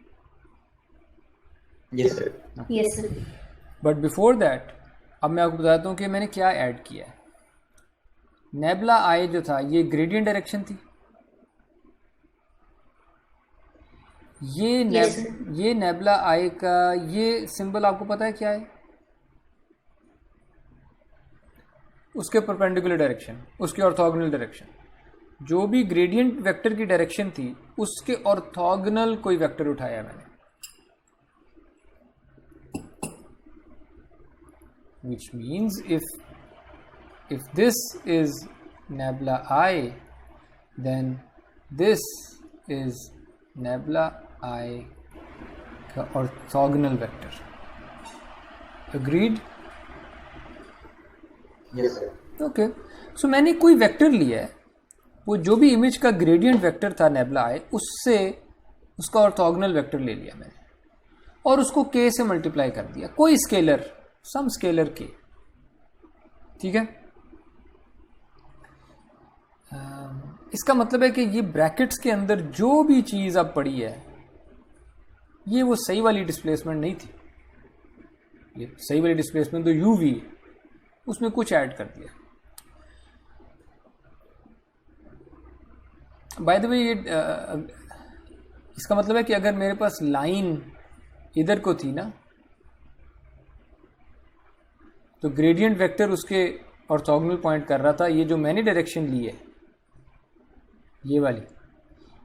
B: Yes sir.
C: Yes sir.
A: But before that अब मैं आपको बताता हूँ कि मैंने क्या ऐड किया है। नेबुला आई जो था ये ग्रेडियंट डायरेक्शन थी। ये नेबुला आई का ये सिंबल आपको पता है क्या है? उसके परपेंडिकुलर डायरेक्शन, उसके ऑर्थोगोनल डायरेक्शन। जो भी ग्रेडियंट वेक्टर की डायरेक्शन थी उसके ऑर्थोगोनल कोई वेक्टर उठाया मैंने, which means if this is nebula I, then this is nebula I का orthogonal vector. Agreed?
B: Yes sir.
A: Okay. So मैंने कोई वेक्टर लिया है, वो जो भी इमेज का ग्रेडियंट वेक्टर था नेबुला आई, उससे उसका ऑर्थोगोनल वेक्टर ले लिया मैंने और उसको k से मल्टीप्लाई कर दिया, कोई स्केलर, सम स्केलर के। ठीक है। इसका मतलब है कि ये ब्रैकेट्स के अंदर जो भी चीज़ अब पड़ी है ये वो सही वाली डिस्प्लेसमेंट नहीं थी। ये सही वाली डिस्प्लेसमेंट तो uv है, उसमें कुछ ऐड कर दिया। बाय द वे ये इसका मतलब है कि अगर मेरे पास लाइन इधर को थी ना, तो ग्रेडियंट वेक्टर उसके ऑर्थोगोनल पॉइंट कर रहा था। ये जो मैंने डायरेक्शन ली है ये वाली,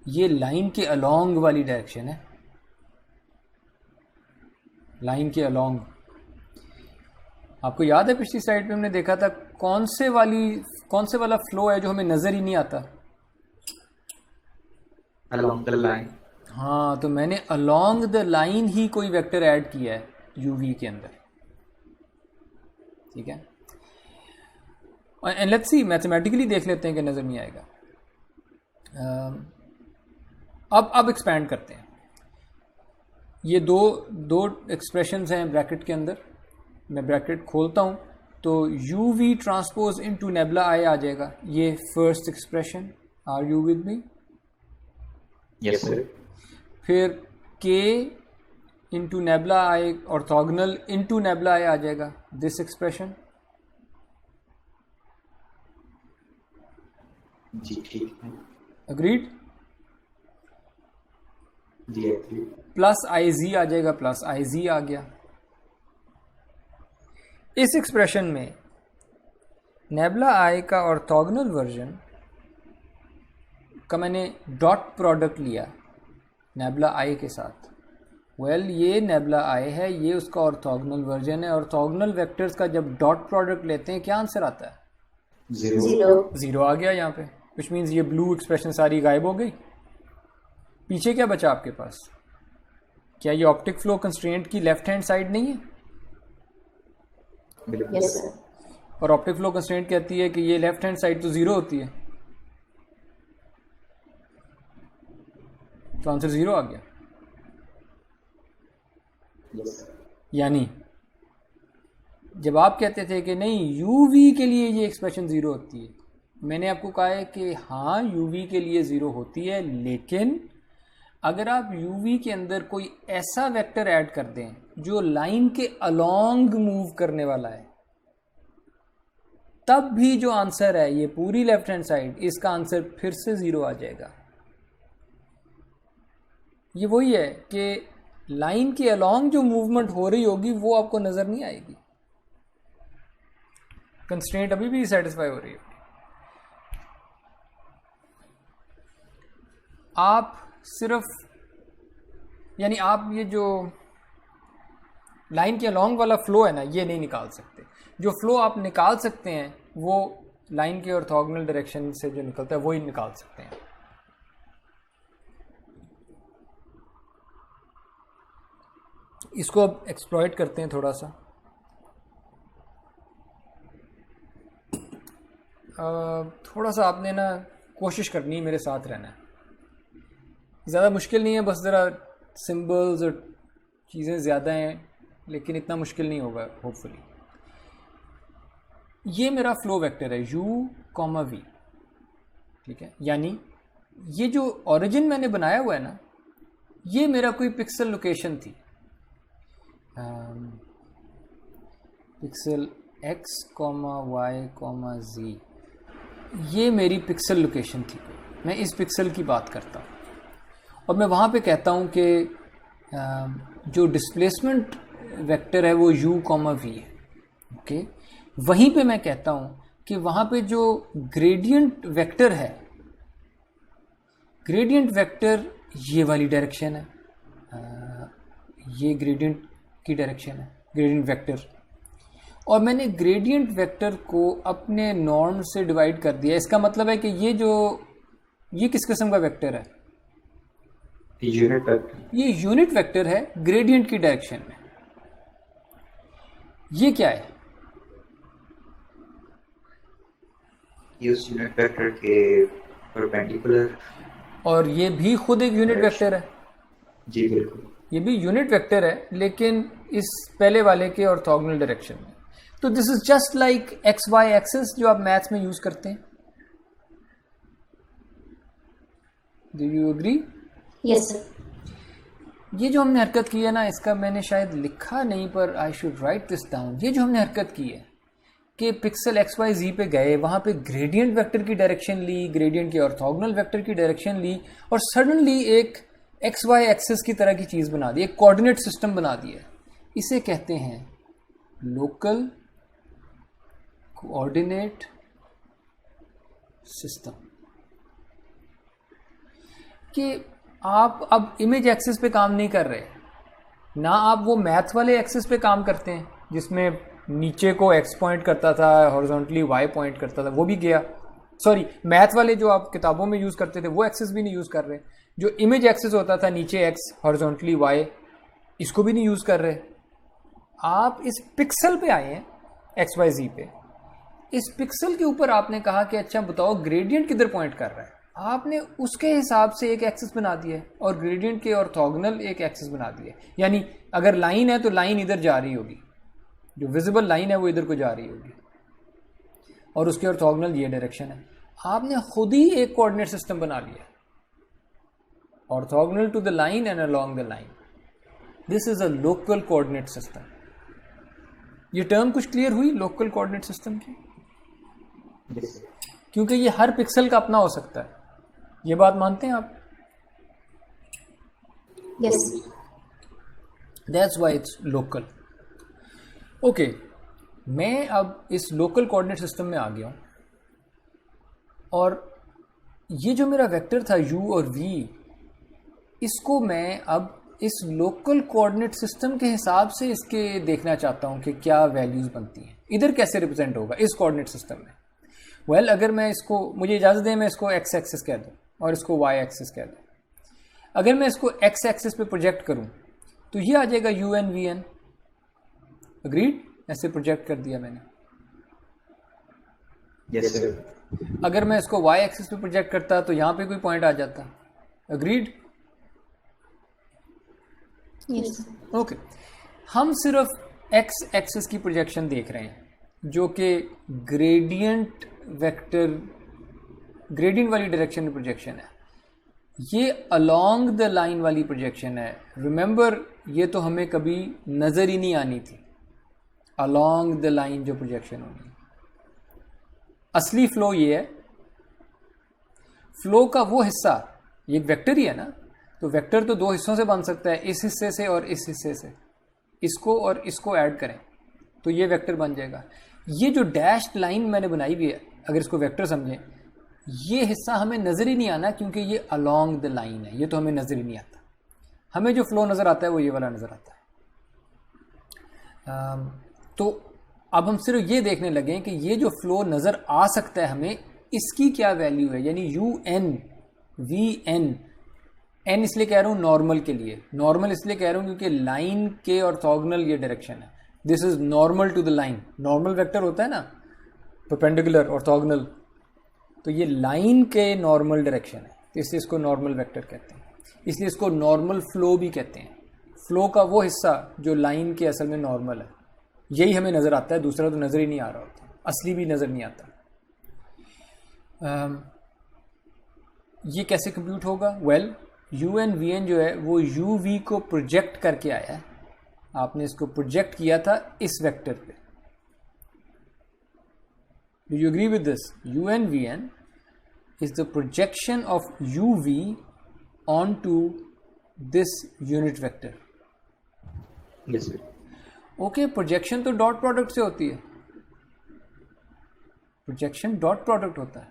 A: ये लाइन के अलोंग वाली डायरेक्शन है, लाइन के अलोंग। आपको याद है पिछली स्लाइड पे हमने देखा था कौन से वाला फ्लो है जो हमें नजर ही नहीं आता?
B: along the line।
A: हाँ, तो मैंने अलोंग द लाइन ही कोई वेक्टर ऐड किया है यूवी के अंदर, ठीक है। एंड लेट्स सी, मैथमेटिकली देख लेते हैं कि नज़र नहीं आएगा। अब एक्सपैंड करते हैं। ये दो एक्सप्रेशंस हैं ब्रैकेट के अंदर। मैं ब्रैकेट खोलता हूँ तो u v transpose into nabla I आ जाएगा। ये first expression, are you with me?
B: Yes sir.
A: फिर के into nabla I orthogonal into nabla I आ जाएगा, दिस एक्सप्रेशन।
B: जी ठीक है।
A: अग्रीड?
B: जी एग्री।
A: प्लस आई जी आ जाएगा, प्लस आई जी आ गया। इस एक्सप्रेशन में नेबुला आई का ऑर्थोगोनल वर्जन का मैंने डॉट प्रोडक्ट लिया नेबुला आई के साथ। वेल, ये नेबुला आई है, ये उसका ऑर्थोगोनल वर्जन है। ऑर्थोगोनल वेक्टर्स का जब डॉट प्रोडक्ट लेते हैं क्या आंसर आता है? जीरो आ गया यहाँ पे, विच मीन्स ये ब्लू एक्सप्रेशन सारी गायब हो गई। पीछे क्या बचा आपके पास? क्या ये ऑप्टिक फ्लो कंस्ट्रेंट की लेफ्ट हैंड साइड नहीं है?
C: Yes sir.
A: और ऑप्टिक फ्लो कंस्ट्रेंट कहती है कि ये लेफ्ट हैंड साइड तो जीरो होती है, तो आंसर जीरो आ गया। यानी जब आप कहते थे कि नहीं यूवी के लिए ये एक्सप्रेशन जीरो होती है, मैंने आपको कहा है कि हाँ यूवी के लिए जीरो होती है, लेकिन अगर आप यूवी के अंदर कोई ऐसा वेक्टर ऐड कर दें जो लाइन के अलोंग मूव करने वाला है, तब भी जो आंसर है ये पूरी लेफ्ट हैंड साइड, इसका आंसर फिर से जीरो आ जाएगा। ये वही है कि लाइन के अलोंग जो मूवमेंट हो रही होगी वो आपको नजर नहीं आएगी, कंस्ट्रेंट अभी भी सेटिस्फाई हो रही है। आप सिर्फ यानी आप ये जो लाइन के अलोंग वाला फ्लो है ना, ये नहीं निकाल सकते। जो फ्लो आप निकाल सकते हैं वो लाइन के ऑर्थोगोनल डायरेक्शन से जो निकलता है वो ही निकाल सकते हैं। इसको अब एक्सप्लॉइट करते हैं थोड़ा सा। थोड़ा सा आपने ना कोशिश करनी है, मेरे साथ रहना है। ज़्यादा मुश्किल नहीं है, बस ज़रा सिंबल्स और चीज़ें ज़्यादा हैं, लेकिन इतना मुश्किल नहीं होगा होपफुली। ये मेरा फ्लो वेक्टर है u, v, ठीक है। यानी ये जो ओरिजिन मैंने बनाया हुआ है ना, ये मेरा कोई पिक्सल लोकेशन थी, पिक्सल x, y, z, ये मेरी पिक्सल लोकेशन थी। मैं इस पिक्सल की बात करता हूँ और मैं वहाँ पे कहता हूँ कि जो डिस्प्लेसमेंट वेक्टर है वो u, v है, ओके। वहीं पे मैं कहता हूँ कि वहाँ पे जो ग्रेडियंट वेक्टर है, ग्रेडियंट वेक्टर ये वाली डायरेक्शन है, ये ग्रेडियंट की डायरेक्शन है, ग्रेडियंट वेक्टर। और मैंने ग्रेडियंट वेक्टर को अपने नॉर्म से डिवाइड कर दिया। इसका मतलब है कि ये किस किस्म का वेक्टर है?
B: Unit vector.
A: ये यूनिट वेक्टर है ग्रेडियंट की डायरेक्शन में। ये क्या है?
B: इस यूनिट वेक्टर के परपेंडिकुलर। और
A: ये भी खुद एक यूनिट वेक्टर है।
B: जी बिल्कुल,
A: ये भी यूनिट वेक्टर है, लेकिन इस पहले वाले के ऑर्थोगोनल डायरेक्शन में। तो this is just like X Y axis जो आप मैथ्स में यूज करते हैं। Do you agree?
C: Yes sir.
A: ये जो हमने हरकत की है ना, इसका मैंने शायद लिखा नहीं, पर I should write this down. ये जो हमने हरकत की है कि पिक्सल एक्स वाई जी पे गए, वहाँ पे ग्रेडियंट वेक्टर की डायरेक्शन ली, ग्रेडियंट के ऑर्थोगोनल वेक्टर की डायरेक्शन ली, और सडनली एक एक्स वाई एक्सिस की तरह की चीज़ बना दी, एक कोऑर्डिनेट सिस्टम बना दिया। इसे कहते हैं लोकल कोऑर्डिनेट सिस्टम। कि आप अब इमेज एक्सिस पे काम नहीं कर रहे ना, आप वो मैथ वाले एक्सिस पे काम करते हैं जिसमें नीचे को एक्स पॉइंट करता था, हॉरिजॉन्टली वाई पॉइंट करता था, वो भी गया। सॉरी, मैथ वाले जो आप किताबों में यूज़ करते थे वो एक्सेस भी नहीं यूज़ कर रहे। जो इमेज एक्सेस होता था नीचे एक्स, हॉरिजॉन्टली वाई, इसको भी नहीं यूज़ कर रहे। आप इस पिक्सल पे आए हैं, एक्स वाई जी पे। इस पिक्सल के ऊपर आपने कहा कि अच्छा बताओ ग्रेडियंट किधर पॉइंट कर रहा है। आपने उसके हिसाब से एक एक्सिस बना दिया है और ग्रेडियंट के ऑर्थोगोनल एक एक्सिस बना दिया है। यानी अगर लाइन है तो लाइन इधर जा रही होगी, जो विजिबल लाइन है वो इधर को जा रही होगी, और उसके ऑर्थोगोनल ये डायरेक्शन है। आपने खुद ही एक कोऑर्डिनेट सिस्टम बना लिया, orthogonal to the line and along the line. This is a local coordinate system. ये टर्म कुछ क्लियर हुई लोकल कोऑर्डिनेट सिस्टम की? क्योंकि ये हर पिक्सल का अपना हो सकता है। ये बात मानते हैं आप?
C: Yes.
A: That's why it's local. Okay, मैं अब इस लोकल कोऑर्डिनेट सिस्टम में आ गया हूं, और ये जो मेरा वेक्टर था u और v, इसको मैं अब इस लोकल कोऑर्डिनेट सिस्टम के हिसाब से इसके देखना चाहता हूं कि क्या वैल्यूज बनती हैं, इधर कैसे रिप्रेजेंट होगा इस कोऑर्डिनेट सिस्टम में। वेल, अगर मैं इसको, मुझे इजाज़त दें मैं इसको एक्स एक्सिस कह दूं और इसको वाई एक्सिस कह दूं। अगर मैं इसको एक्स एक्सिस पे प्रोजेक्ट करूं तो ये आ जाएगा U N V N. Agreed? ऐसे प्रोजेक्ट कर दिया मैंने।
B: Yes sir.
A: अगर मैं इसको वाई एक्सिस पे प्रोजेक्ट करता तो यहां पे कोई पॉइंट आ जाता। अग्रीड?
C: यस।
A: ओके, हम सिर्फ एक्स एक्सिस की प्रोजेक्शन देख रहे हैं, जो कि ग्रेडियंट वेक्टर, ग्रेडियंट वाली डायरेक्शन में प्रोजेक्शन है। ये अलोंग द लाइन वाली प्रोजेक्शन है। रिमेंबर, ये तो हमें कभी नज़र ही नहीं आनी थी, अलोंग द लाइन जो प्रोजेक्शन होगी। असली फ्लो ये है, फ्लो का वो हिस्सा, ये एक वेक्टर ही है ना, तो वेक्टर तो दो हिस्सों से बन सकता है, इस हिस्से से और इस हिस्से से। इसको और इसको ऐड करें तो ये वेक्टर बन जाएगा। ये जो डैश्ड लाइन मैंने बनाई हुई है, अगर इसको वेक्टर समझें, ये हिस्सा हमें नज़र ही नहीं आना क्योंकि ये अलोंग द लाइन है, ये तो हमें नज़र ही नहीं आता। हमें जो फ्लो नज़र आता है वो ये वाला नज़र आता है। तो अब हम सिर्फ ये देखने लगे कि ये जो फ्लो नज़र आ सकता है हमें, इसकी क्या वैल्यू है। यानी U N V N, N इसलिए कह रहा हूँ नॉर्मल के लिए, नॉर्मल इसलिए कह रहा हूँ क्योंकि लाइन के ऑर्थोगोनल ये डायरेक्शन है। This is normal to the line. Normal vector होता है ना, परपेंडिकुलर, ऑर्थोगोनल, तो ये लाइन के नॉर्मल डायरेक्शन है, तो इसलिए इसको नॉर्मल वेक्टर कहते हैं। इसलिए इसको नॉर्मल फ्लो भी कहते हैं। फ्लो का वो हिस्सा जो लाइन के असल में नॉर्मल है, यही हमें नज़र आता है, दूसरा तो नज़र ही नहीं आ रहा होता, असली भी नज़र नहीं आता। ये कैसे कंप्यूट होगा? Well, U N V N जो है वो यू वी को प्रोजेक्ट करके आया है। आपने इसको प्रोजेक्ट किया था इस वेक्टर पे। Do you agree with this? U N V N is the projection of U V onto this unit vector.
B: Yes sir.
A: Okay, projection तो डॉट प्रोडक्ट से होती है। प्रोजेक्शन डॉट प्रोडक्ट होता है,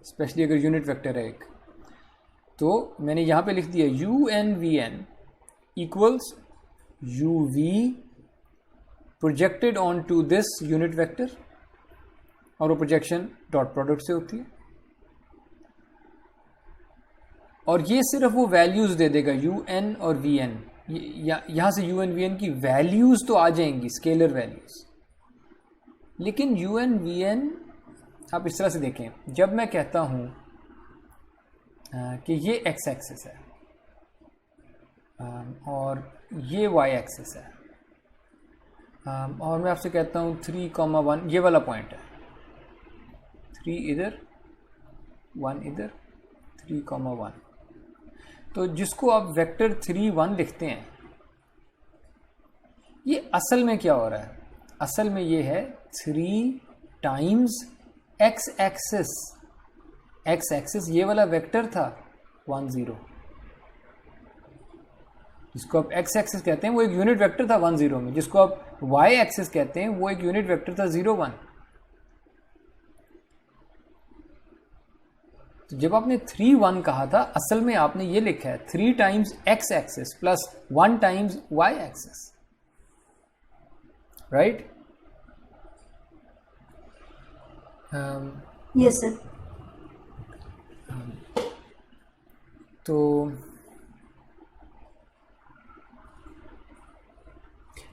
A: स्पेशली अगर unit vector है एक। तो मैंने यहाँ पे लिख दिया U N V N equals U V projected onto this unit vector, और वो प्रोजेक्शन डॉट प्रोडक्ट से होती है। और ये सिर्फ वो वैल्यूज दे देगा यू एन और वी एन। यहाँ से यू एन वी एन की वैल्यूज तो आ जाएंगी, स्केलर वैल्यूज। लेकिन यू एन वी एन आप इस तरह से देखें, जब मैं कहता हूं कि ये एक्स एक्सिस है और ये वाई एक्सिस है, और मैं आपसे कहता हूं 3,1 ये वाला पॉइंट है, 3 इधर 1 इधर, 3,1। तो जिसको आप वेक्टर 3,1 लिखते हैं, ये असल में क्या हो रहा है? असल में ये है 3 times X axis. X axis ये वाला वेक्टर था 1 0, जिसको आप एक्स एक्सिस कहते हैं वो एक यूनिट वेक्टर था 1 0 में। जिसको आप वाई एक्सिस कहते हैं वो एक यूनिट वेक्टर था 0 1। तो जब आपने 3 1 कहा था, असल में आपने ये लिखा है 3 times X axis plus 1 times Y axis, right?
C: Yes sir.
A: तो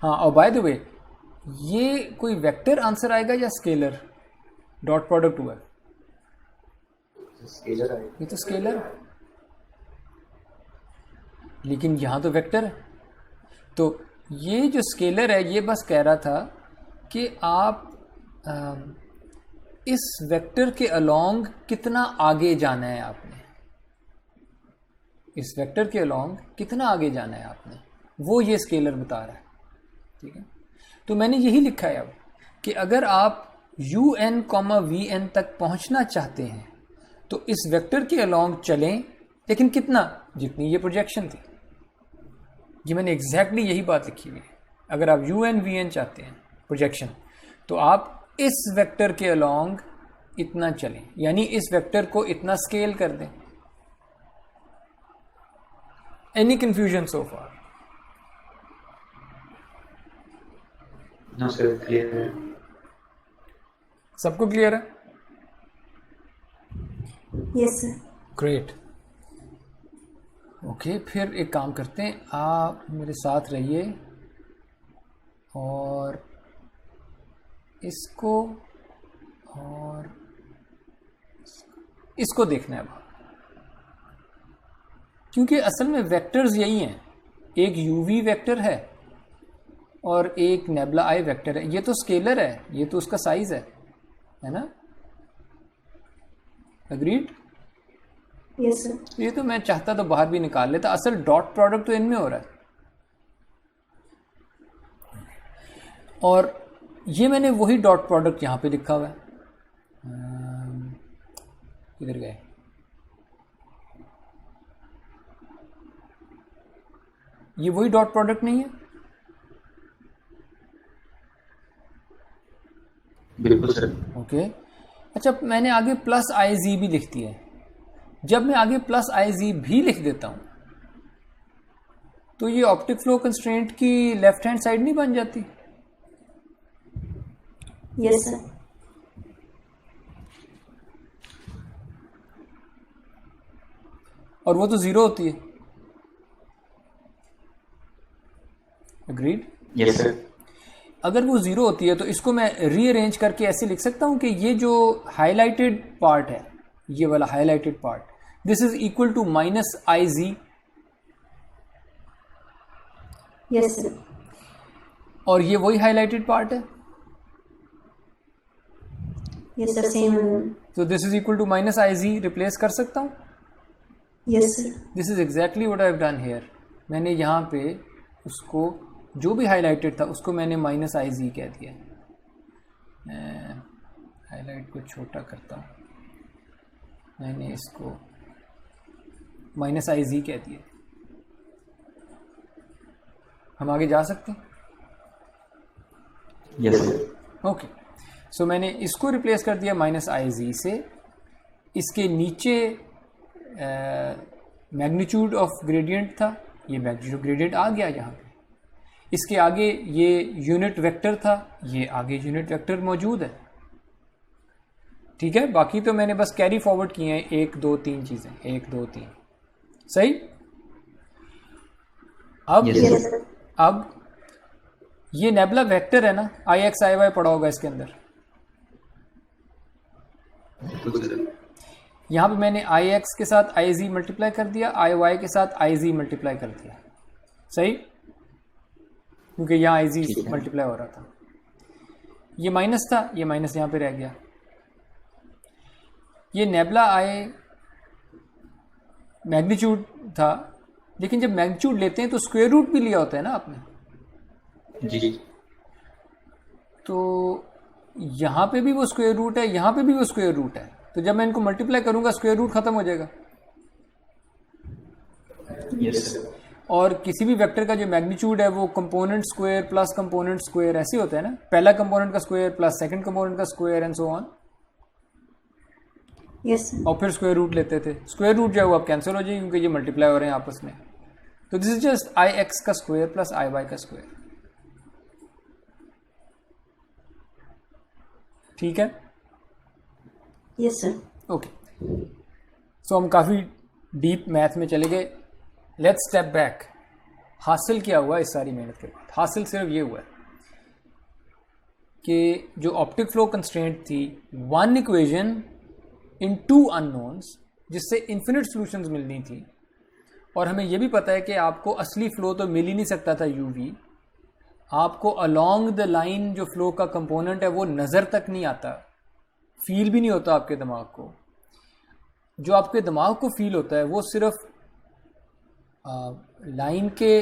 A: हाँ, और बाय द वे, ये कोई वेक्टर आंसर आएगा या स्केलर? डॉट प्रोडक्ट हुआ है,
B: स्केलर आएगा।
A: ये तो स्केलर है, लेकिन यहां तो वेक्टर है। तो ये जो स्केलर है, ये बस कह रहा था कि आप इस वेक्टर के अलोंग कितना आगे जाना है आपने, इस वेक्टर के अलोंग कितना आगे जाना है आपने, वो ये स्केलर बता रहा है। ठीक है, तो मैंने यही लिखा है अब कि अगर आप un, vn तक पहुंचना चाहते हैं तो इस वेक्टर के अलोंग चलें, लेकिन कितना, जितनी ये प्रोजेक्शन थी। ये मैंने एग्जैक्टली यही बात लिखी हुई है। अगर आप un, vn चाहते हैं प्रोजेक्शन, तो आप इस वेक्टर के अलोंग इतना चलें, यानी इस वेक्टर को इतना स्केल कर दें। एनी कंफ्यूजन सो फार?
B: नो सर, क्लियर है।
A: सबको क्लियर है?
C: Yes sir.
A: ग्रेट। ओके, फिर एक काम करते हैं, आप मेरे साथ रहिए और इसको और इसको देखना है अब, क्योंकि असल में वेक्टर्स यही हैं, एक यूवी वेक्टर है और एक नेबुला आई वेक्टर है। ये तो स्केलर है, ये तो उसका साइज है ना? अग्रीड?
C: Yes sir.
A: ये तो मैं चाहता तो बाहर भी निकाल लेता, असल डॉट प्रोडक्ट तो इनमें हो रहा है। और ये मैंने वही डॉट प्रोडक्ट यहां पे लिखा हुआ है। इधर गए, ये वही डॉट प्रोडक्ट नहीं है?
B: बिल्कुल सर।
A: ओके, अच्छा, मैंने आगे प्लस आई जी भी लिख दिया है। जब मैं आगे प्लस आई जी भी लिख देता हूं तो ये ऑप्टिक फ्लो कंस्ट्रेंट की लेफ्ट हैंड साइड नहीं बन जाती?
C: Yes sir.
A: और वो तो जीरो होती है। अग्रीड?
B: Yes sir.
A: अगर वो जीरो होती है तो इसको मैं रीअरेंज करके ऐसे लिख सकता हूं कि ये जो हाईलाइटेड पार्ट है, ये वाला highlighted part, this is equal to minus I G,
C: yes sir.
A: और ये वही हाईलाइटेड पार्ट है,
C: यस सर, सेम।
A: तो this is equal to minus I G replace कर सकता हूं।
C: Yes sir.
A: This is exactly what I have done here. मैंने यहाँ पे उसको जो भी हाईलाइटेड था उसको मैंने माइनस आई जी कह दिया। मैं हाईलाइट को छोटा करता हूँ, मैंने इसको माइनस आई जी कह दिया। हम आगे जा सकते हैं?
B: Yes sir.
A: ओके, सो मैंने इसको रिप्लेस कर दिया माइनस आई जी से। इसके नीचे मैग्नीट्यूड ऑफ ग्रेडियंट था, ये मैग्नीट्यूड ग्रेडियंट आ गया यहाँ पे। इसके आगे ये यूनिट वेक्टर था, ये आगे यूनिट वेक्टर मौजूद है। ठीक है, बाकी तो मैंने बस कैरी फॉरवर्ड किए हैं 1 2 3 चीजें, 1 2 3। सही? अब
B: Yes, sir.
A: अब ये नेबुला वेक्टर है ना, आई एक्स आई वाई पड़ा होगा इसके अंदर।
B: बिल्कुल सर।
A: यहाँ पे मैंने आई एक्स के साथ आई जी मल्टीप्लाई कर दिया, आई वाई के साथ आई जी मल्टीप्लाई कर दिया। सही? क्योंकि यहाँ आई जी
B: ठीक है।
A: मल्टीप्लाई हो रहा था। ये माइनस था, ये माइनस यहाँ पे रह गया। ये नेबुला आई मैग्नीट्यूड था, लेकिन जब मैग्नीट्यूड लेते हैं तो स्क्वायर रूट भी लिया होता है ना आपने।
B: जी।
A: तो यहाँ पे भी वो स्क्वायर रूट है, यहाँ पे भी वो स्क्वायर रूट है। तो जब मैं इनको मल्टीप्लाई करूंगा स्क्वायर रूट खत्म हो जाएगा।
B: Yes sir.
A: और किसी भी वेक्टर का जो मैग्नीट्यूड है वो component square plus component square ऐसे होता है ना, पहला कंपोनेंट का स्क्वायर प्लस सेकंड कंपोनेंट का square and so on.
C: Yes sir.
A: और फिर स्क्वायर रूट लेते थे। स्क्वायर रूट जो है वो अब कैंसिल हो जाएगी क्योंकि ये मल्टीप्लाई हो रहे हैं आपस में। तो this is just I x का स्क्वायर प्लस आई वाई का स्क्वायर। ठीक है?
C: Yes sir.
A: ओके, सो हम काफ़ी डीप मैथ में चले गए। Let's step back. हासिल क्या हुआ इस सारी मेहनत के बाद? हासिल सिर्फ ये हुआ है कि जो ऑप्टिक फ्लो कंस्ट्रेंट थी, one equation in two unknowns, जिससे इन्फिनिट सॉल्यूशंस मिलनी थी, और हमें यह भी पता है कि आपको असली फ्लो तो मिल ही नहीं सकता था यूवी, आपको अलोंग द लाइन जो फ्लो का कंपोनेंट है वो नज़र तक नहीं आता, फील भी नहीं होता आपके दिमाग को। जो आपके दिमाग को फील होता है वो सिर्फ लाइन के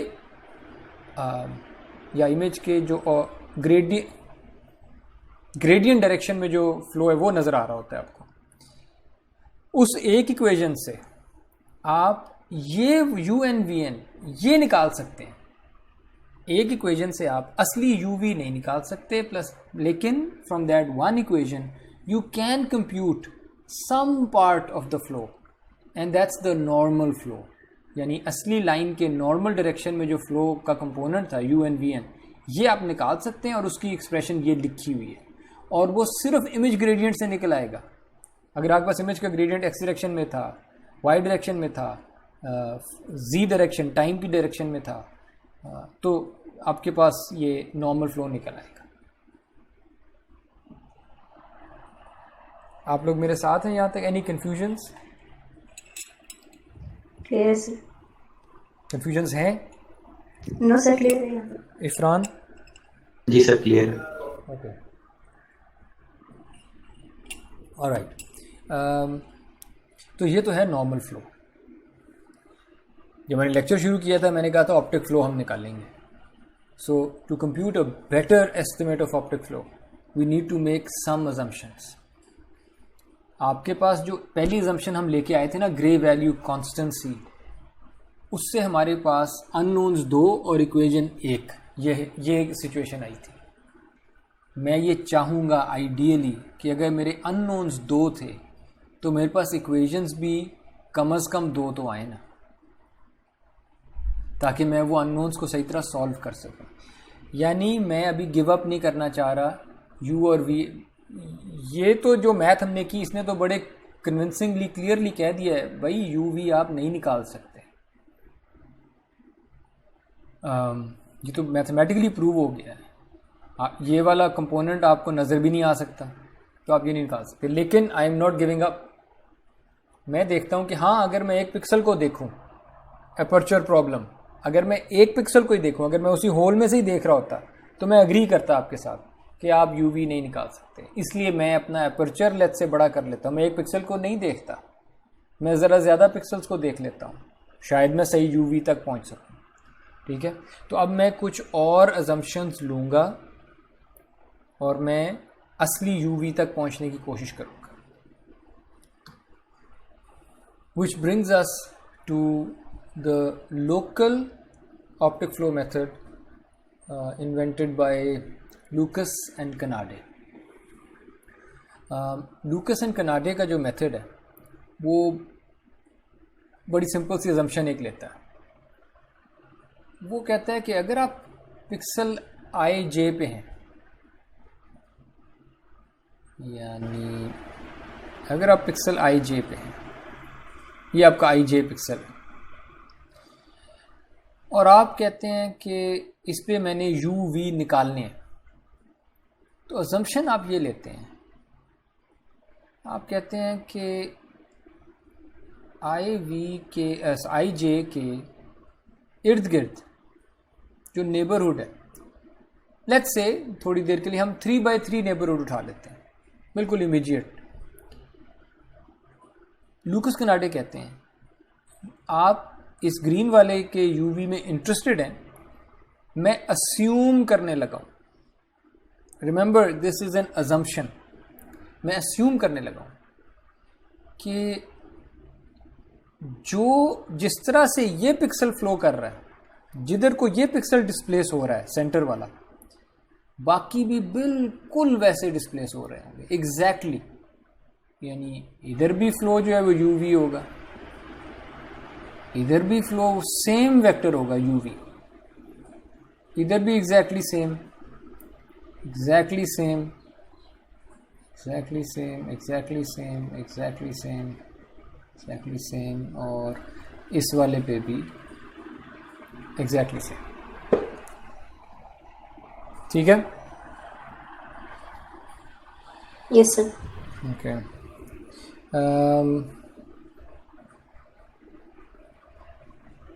A: या इमेज के जो ग्रेडियंट डायरेक्शन में जो फ्लो है वो नज़र आ रहा होता है आपको। उस एक इक्वेशन से आप ये यू एन वी एन ये निकाल सकते हैं। एक इक्वेशन से आप असली यू वी नहीं निकाल सकते, प्लस लेकिन from that one equation you can compute some part of the flow and that's the normal flow. यानी असली लाइन के नॉर्मल डायरेक्शन में जो फ्लो का कंपोनेंट था यू एन वी एन, ये आप निकाल सकते हैं, और उसकी एक्सप्रेशन ये लिखी हुई है, और वो सिर्फ इमेज ग्रेडियंट से निकल आएगा। अगर आपके पास इमेज का ग्रेडियंट एक्स डायरेक्शन में था, वाई डायरेक्शन में था, जी डायरेक्शन टाइम की डायरेक्शन में था, तो आपके पास ये नॉर्मल फ्लो निकल आएगा। आप लोग मेरे साथ हैं यहाँ तक? Any confusions?
C: Clear sir?
A: Confusions हैं?
C: नो सर, क्लियर है यहाँ पर।
A: इफरान?
B: जी सर, क्लियर।
A: Okay, alright. तो ये तो है नॉर्मल फ्लो। जब मैंने लेक्चर शुरू किया था मैंने कहा था ऑप्टिक फ्लो हम निकालेंगे। So to compute a better estimate of optic flow we need to make some assumptions. आपके पास जो पहली अजम्पशन हम लेके आए थे ना, ग्रे वैल्यू कॉन्स्टेंसी, उससे हमारे पास अननोन्स 2 और इक्वेशन 1, ये सिचुएशन आई थी। मैं ये चाहूँगा आइडियली कि अगर मेरे अननोन्स 2 थे तो मेरे पास इक्वेशंस भी कम से कम 2 तो आए ना, ताकि मैं वो अननोन्स को सही तरह सॉल्व कर सकूं। यानी मैं अभी गिव अप नहीं करना चाह रहा। यू और वी, ये तो जो मैथ हमने की इसने तो बड़े कन्विंसिंगली क्लियरली कह दिया है भाई यू वी आप नहीं निकाल सकते। ये तो मैथमेटिकली प्रूव हो गया है। ये वाला कंपोनेंट आपको नज़र भी नहीं आ सकता, तो आप ये नहीं निकाल सकते। लेकिन I am not giving up. मैं देखता हूँ कि हाँ, अगर मैं एक पिक्सल को देखूँ, अपर्चर प्रॉब्लम, अगर मैं एक पिक्सल को ही देखूँ, अगर मैं उसी होल में से ही देख रहा होता तो मैं अग्री करता आपके साथ कि आप यूवी नहीं निकाल सकते। इसलिए मैं अपना अपर्चर लेथ से बड़ा कर लेता हूँ। मैं एक पिक्सल को नहीं देखता, मैं ज़रा ज़्यादा पिक्सल्स को देख लेता हूँ, शायद मैं सही यूवी तक पहुँच सकूँ। ठीक है, तो अब मैं कुछ और अजम्पशंस लूँगा और मैं असली यूवी तक पहुँचने की कोशिश करूँगा। Which brings us to the local optic flow method invented by Lucas and Kanade. Lucas and Kanade का जो मेथड है वो बड़ी सिंपल सी अजम्पशन एक लेता है। वो कहता है कि अगर आप पिक्सल आई जे पे हैं, यानी अगर आप पिक्सल आई जे पे हैं, ये आपका आई जे पिक्सल है, और आप कहते हैं कि इस पे मैंने यू वी निकालने हैं, तो अजम्पशन आप ये लेते हैं, आप कहते हैं कि आई जे के इर्द गिर्द जो नेबरहुड है, लेट्स से थोड़ी देर के लिए हम 3x3 नेबरहुड उठा लेते हैं, बिल्कुल इमीडिएट। लूकस कनाडे कहते हैं आप इस ग्रीन वाले के यूवी में इंटरेस्टेड हैं, मैं अस्यूम करने लगा हूं। Remember this is an assumption. मैं अस्यूम करने लगा हूं कि जो जिस तरह से ये पिक्सल फ्लो कर रहा है, जिधर को ये पिक्सल डिस्प्लेस हो रहा है सेंटर वाला, बाकी भी बिल्कुल वैसे डिस्प्लेस हो रहे होंगे एग्जैक्टली। यानी इधर भी फ्लो जो है वो यूवी होगा, इधर भी फ्लो सेम वेक्टर होगा यूवी, इधर भी exactly same, exactly same, exactly same, exactly same, exactly same, और इस वाले पे भी एग्जैक्टली सेम। ठीक है,
C: यस सर।
A: ओके।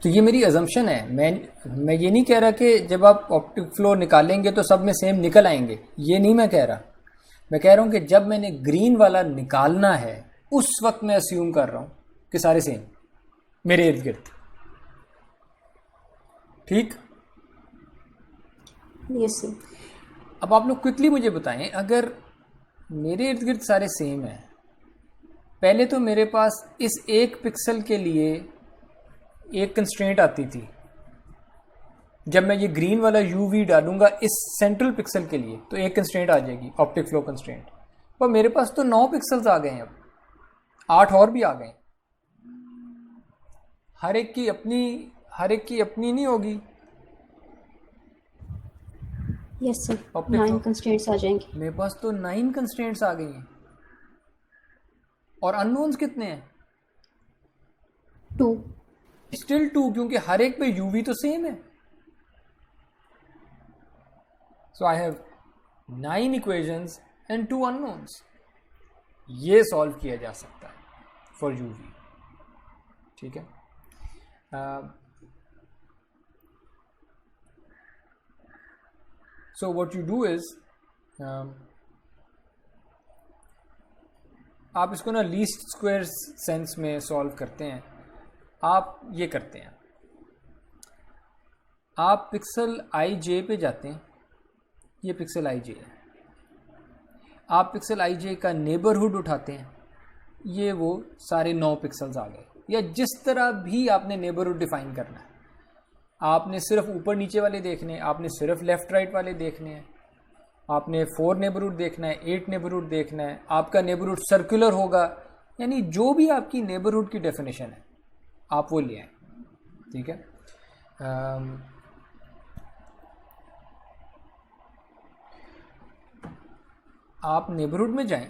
A: तो ये मेरी अजम्पशन है। मैं ये नहीं कह रहा कि जब आप ऑप्टिक फ्लो निकालेंगे तो सब में सेम निकल आएंगे, ये नहीं मैं कह रहा। मैं कह रहा हूँ कि जब मैंने ग्रीन वाला निकालना है उस वक्त मैं अस्यूम कर रहा हूँ कि सारे सेम मेरे इर्द गिर्द। ठीक,
C: यस सर।
A: अब आप लोग क्विकली मुझे बताएं, अगर मेरे इर्द गिर्द सारे सेम हैं, पहले तो मेरे पास इस एक पिक्सल के लिए एक कंस्ट्रेंट आती थी। जब मैं ये ग्रीन वाला यूवी डालूंगा इस सेंट्रल पिक्सल के लिए तो एक कंस्ट्रेंट आ जाएगी, ऑप्टिक फ्लो कंस्ट्रेंट। पर मेरे पास तो 9 पिक्सल्स आ गए हैं, अब 8 और भी आ गए। हर एक की अपनी नहीं होगी।
C: Yes sir,
A: Optic
C: 9
A: flow।
C: Constraints आ जाएंगे।
A: मेरे पास तो 9 कंस्ट्रेंट्स आ गई हैं, और अननोन्स कितने हैं?
C: 2।
A: स्टिल 2, क्योंकि हर एक पे यूवी तो सेम है। So I have 9 equations and 2 unknowns. ये सॉल्व किया जा सकता है फॉर यूवी। ठीक है, so what you do is, आप इसको ना लीस्ट स्क्वायर सेंस में सॉल्व करते हैं। आप ये करते हैं, आप पिक्सल आई जे पे जाते हैं, ये पिक्सल आई जे है, आप पिक्सल आई जे का नेबरहुड उठाते हैं, ये वो सारे 9 पिक्सल्स आ गए। या जिस तरह भी आपने नेबरहुड डिफाइन करना है, आपने सिर्फ ऊपर नीचे वाले देखने हैं, आपने सिर्फ लेफ्ट राइट वाले देखने हैं, आपने 4 नेबरहुड देखना है, 8 नेबरहुड देखना है, आपका नेबरहुड सर्कुलर होगा, यानी जो भी आपकी नेबरहुड की डेफिनेशन है आप वो ले आए। ठीक है, आप नेबरहुड में जाएं,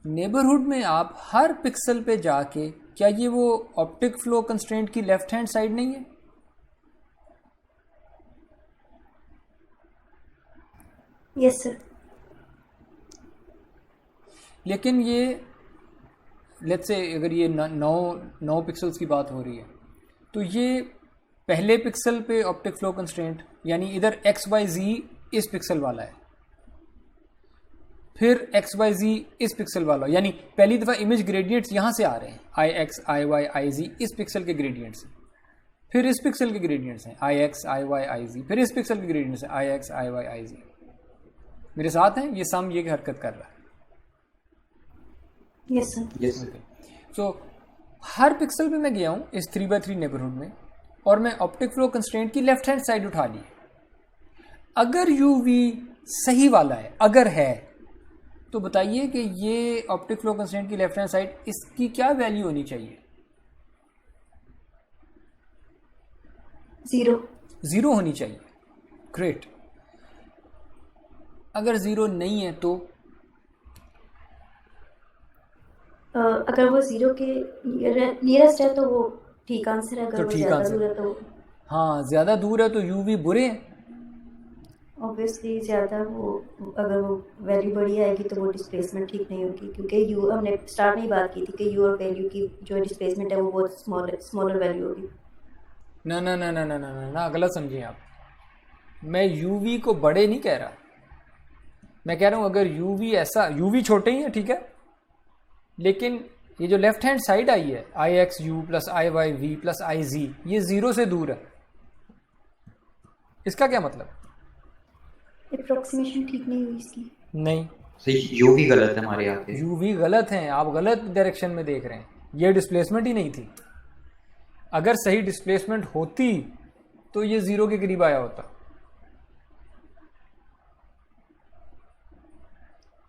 A: नेबरहुड में आप हर पिक्सल पे जाके, क्या ये वो ऑप्टिक फ्लो कंस्ट्रेंट की लेफ्ट हैंड साइड नहीं है?
C: Yes sir.
A: लेकिन ये लेट्स से अगर ये 9 पिक्सल्स की बात हो रही है, तो ये पहले पिक्सल पे ऑप्टिक फ्लो कंस्ट्रेंट, यानी इधर एक्स वाई जी इस पिक्सल वाला है, फिर एक्स वाई जी इस पिक्सल वाला, यानी पहली दफ़ा इमेज ग्रेडियंट्स यहाँ से आ रहे हैं, आई एक्स आई वाई आई जी इस पिक्सल के ग्रेडियंट्स हैं, फिर इस पिक्सल के ग्रेडियंट्स हैं आई एक्स आई वाई आई जी, फिर इस पिक्सल के ग्रेडियंट्स हैं आई एक्स आई वाई आई जी। मेरे साथ हैं, ये सम ये हरकत कर रहा है।
C: Yes sir.
B: यस
A: सो हर पिक्सल पे मैं गया हूँ इस 3x3 नेबरहुड में, और मैं ऑप्टिक फ्लो कंस्ट्रेंट की लेफ्ट हैंड साइड उठा ली। अगर यूवी सही वाला है, अगर है, तो बताइए कि ये ऑप्टिक फ्लो कंस्ट्रेंट की लेफ्ट हैंड साइड, इसकी क्या वैल्यू होनी चाहिए? 0 होनी चाहिए। ग्रेट। अगर 0 नहीं है तो
C: अगर वो 0 के नियरेस्ट है तो वो ठीक आंसर है, अगर
A: तो
C: वो
A: ठीक
C: ज़्यादा
A: आंसर
C: दूर
A: है।
C: है तो
A: हाँ, ज़्यादा दूर है तो यूवी बुरे हैं।
C: ऑब्वियसली ज़्यादा वो, अगर वो वैल्यू बड़ी आएगी तो वो डिस्प्लेसमेंट ठीक नहीं होगी, क्योंकि यू, हमने स्टार्ट में ही बात की थी कि यू और वैल्यू की जो डिस्प्लेसमेंट है वो बहुत स्मॉलर वैल्यू होगी।
A: ना ना ना ना ना ना ना ना, गलत समझिए आप। मैं यूवी को बड़े नहीं कह रहा, मैं कह रहा हूँ अगर यूवी ऐसा, यूवी छोटे ही है ठीक है, लेकिन ये जो लेफ्ट हैंड साइड आई है I x u plus I y v plus I z, ये 0 से दूर है। इसका क्या मतलब?
C: अप्रोक्सीमेशन ठीक नहीं हुई इसकी।
A: नहीं,
B: यू भी गलत है हमारे यहाँ पे।
A: यूवी गलत हैं, आप गलत डायरेक्शन में देख रहे हैं। ये डिस्प्लेसमेंट ही नहीं थी। अगर सही डिस्प्लेसमेंट होती तो ये 0 के करीब आया होता।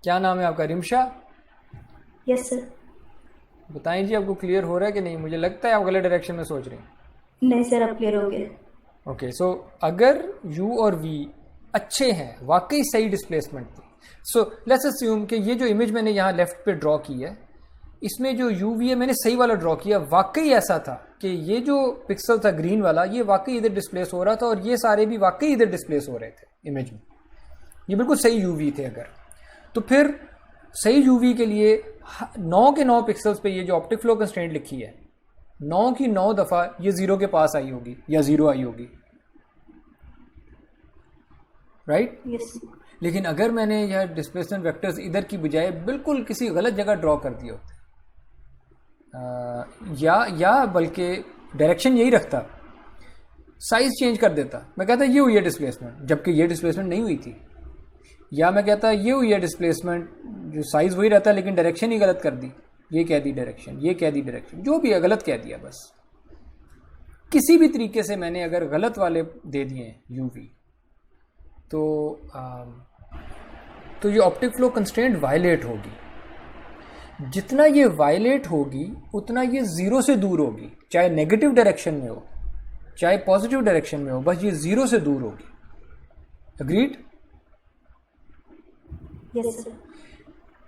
A: क्या नाम है आपका? रिमशा?
C: Yes sir.
A: बताएं जी, आपको क्लियर हो रहा है कि नहीं? मुझे लगता है आप गलत डायरेक्शन में सोच रहे हैं।
C: नहीं सर, अब क्लियर हो गया।
A: ओके, सो अगर u और v अच्छे हैं, वाकई सही डिस्प्लेसमेंट थी, सो लेट्स अस्यूम कि ये जो इमेज मैंने यहाँ लेफ्ट पे ड्रॉ की है, इसमें जो यूवी है मैंने सही वाला ड्रॉ किया, वाकई ऐसा था कि ये जो पिक्सल था ग्रीन वाला ये वाकई इधर डिस्प्लेस हो रहा था और ये सारे भी वाकई इधर डिस्प्लेस हो रहे थे इमेज में, ये बिल्कुल सही यूवी थे। अगर तो फिर सही यूवी के लिए 9 के 9 पिक्सल्स पे ये जो ऑप्टिक फ्लो कंस्ट्रेंट लिखी है 9 की 9 दफ़ा ये 0 के पास आई होगी या 0 आई होगी, राइट?
C: यस
A: लेकिन अगर मैंने यह डिस्प्लेसमेंट वेक्टर्स इधर की बजाय बिल्कुल किसी गलत जगह ड्रॉ कर दिए होते या बल्कि डायरेक्शन यही रखता, साइज चेंज कर देता, मैं कहता ये हुई है डिस्प्लेसमेंट जबकि ये डिस्प्लेसमेंट नहीं हुई थी, या मैं कहता ये हुई है डिस्प्लेसमेंट जो साइज वही रहता लेकिन डायरेक्शन ही गलत कर दी, ये कह दी डायरेक्शन, ये कह दी डायरेक्शन, जो भी है गलत कह दिया। बस किसी भी तरीके से मैंने अगर गलत वाले दे दिए यूवी तो ये ऑप्टिक फ्लो कंस्ट्रेंट वायलेट होगी। जितना ये वायलेट होगी उतना ये 0 से दूर होगी, चाहे नेगेटिव डायरेक्शन में हो चाहे पॉजिटिव डायरेक्शन में हो, बस ये 0 से दूर होगी। अग्रीड?
C: Yes sir.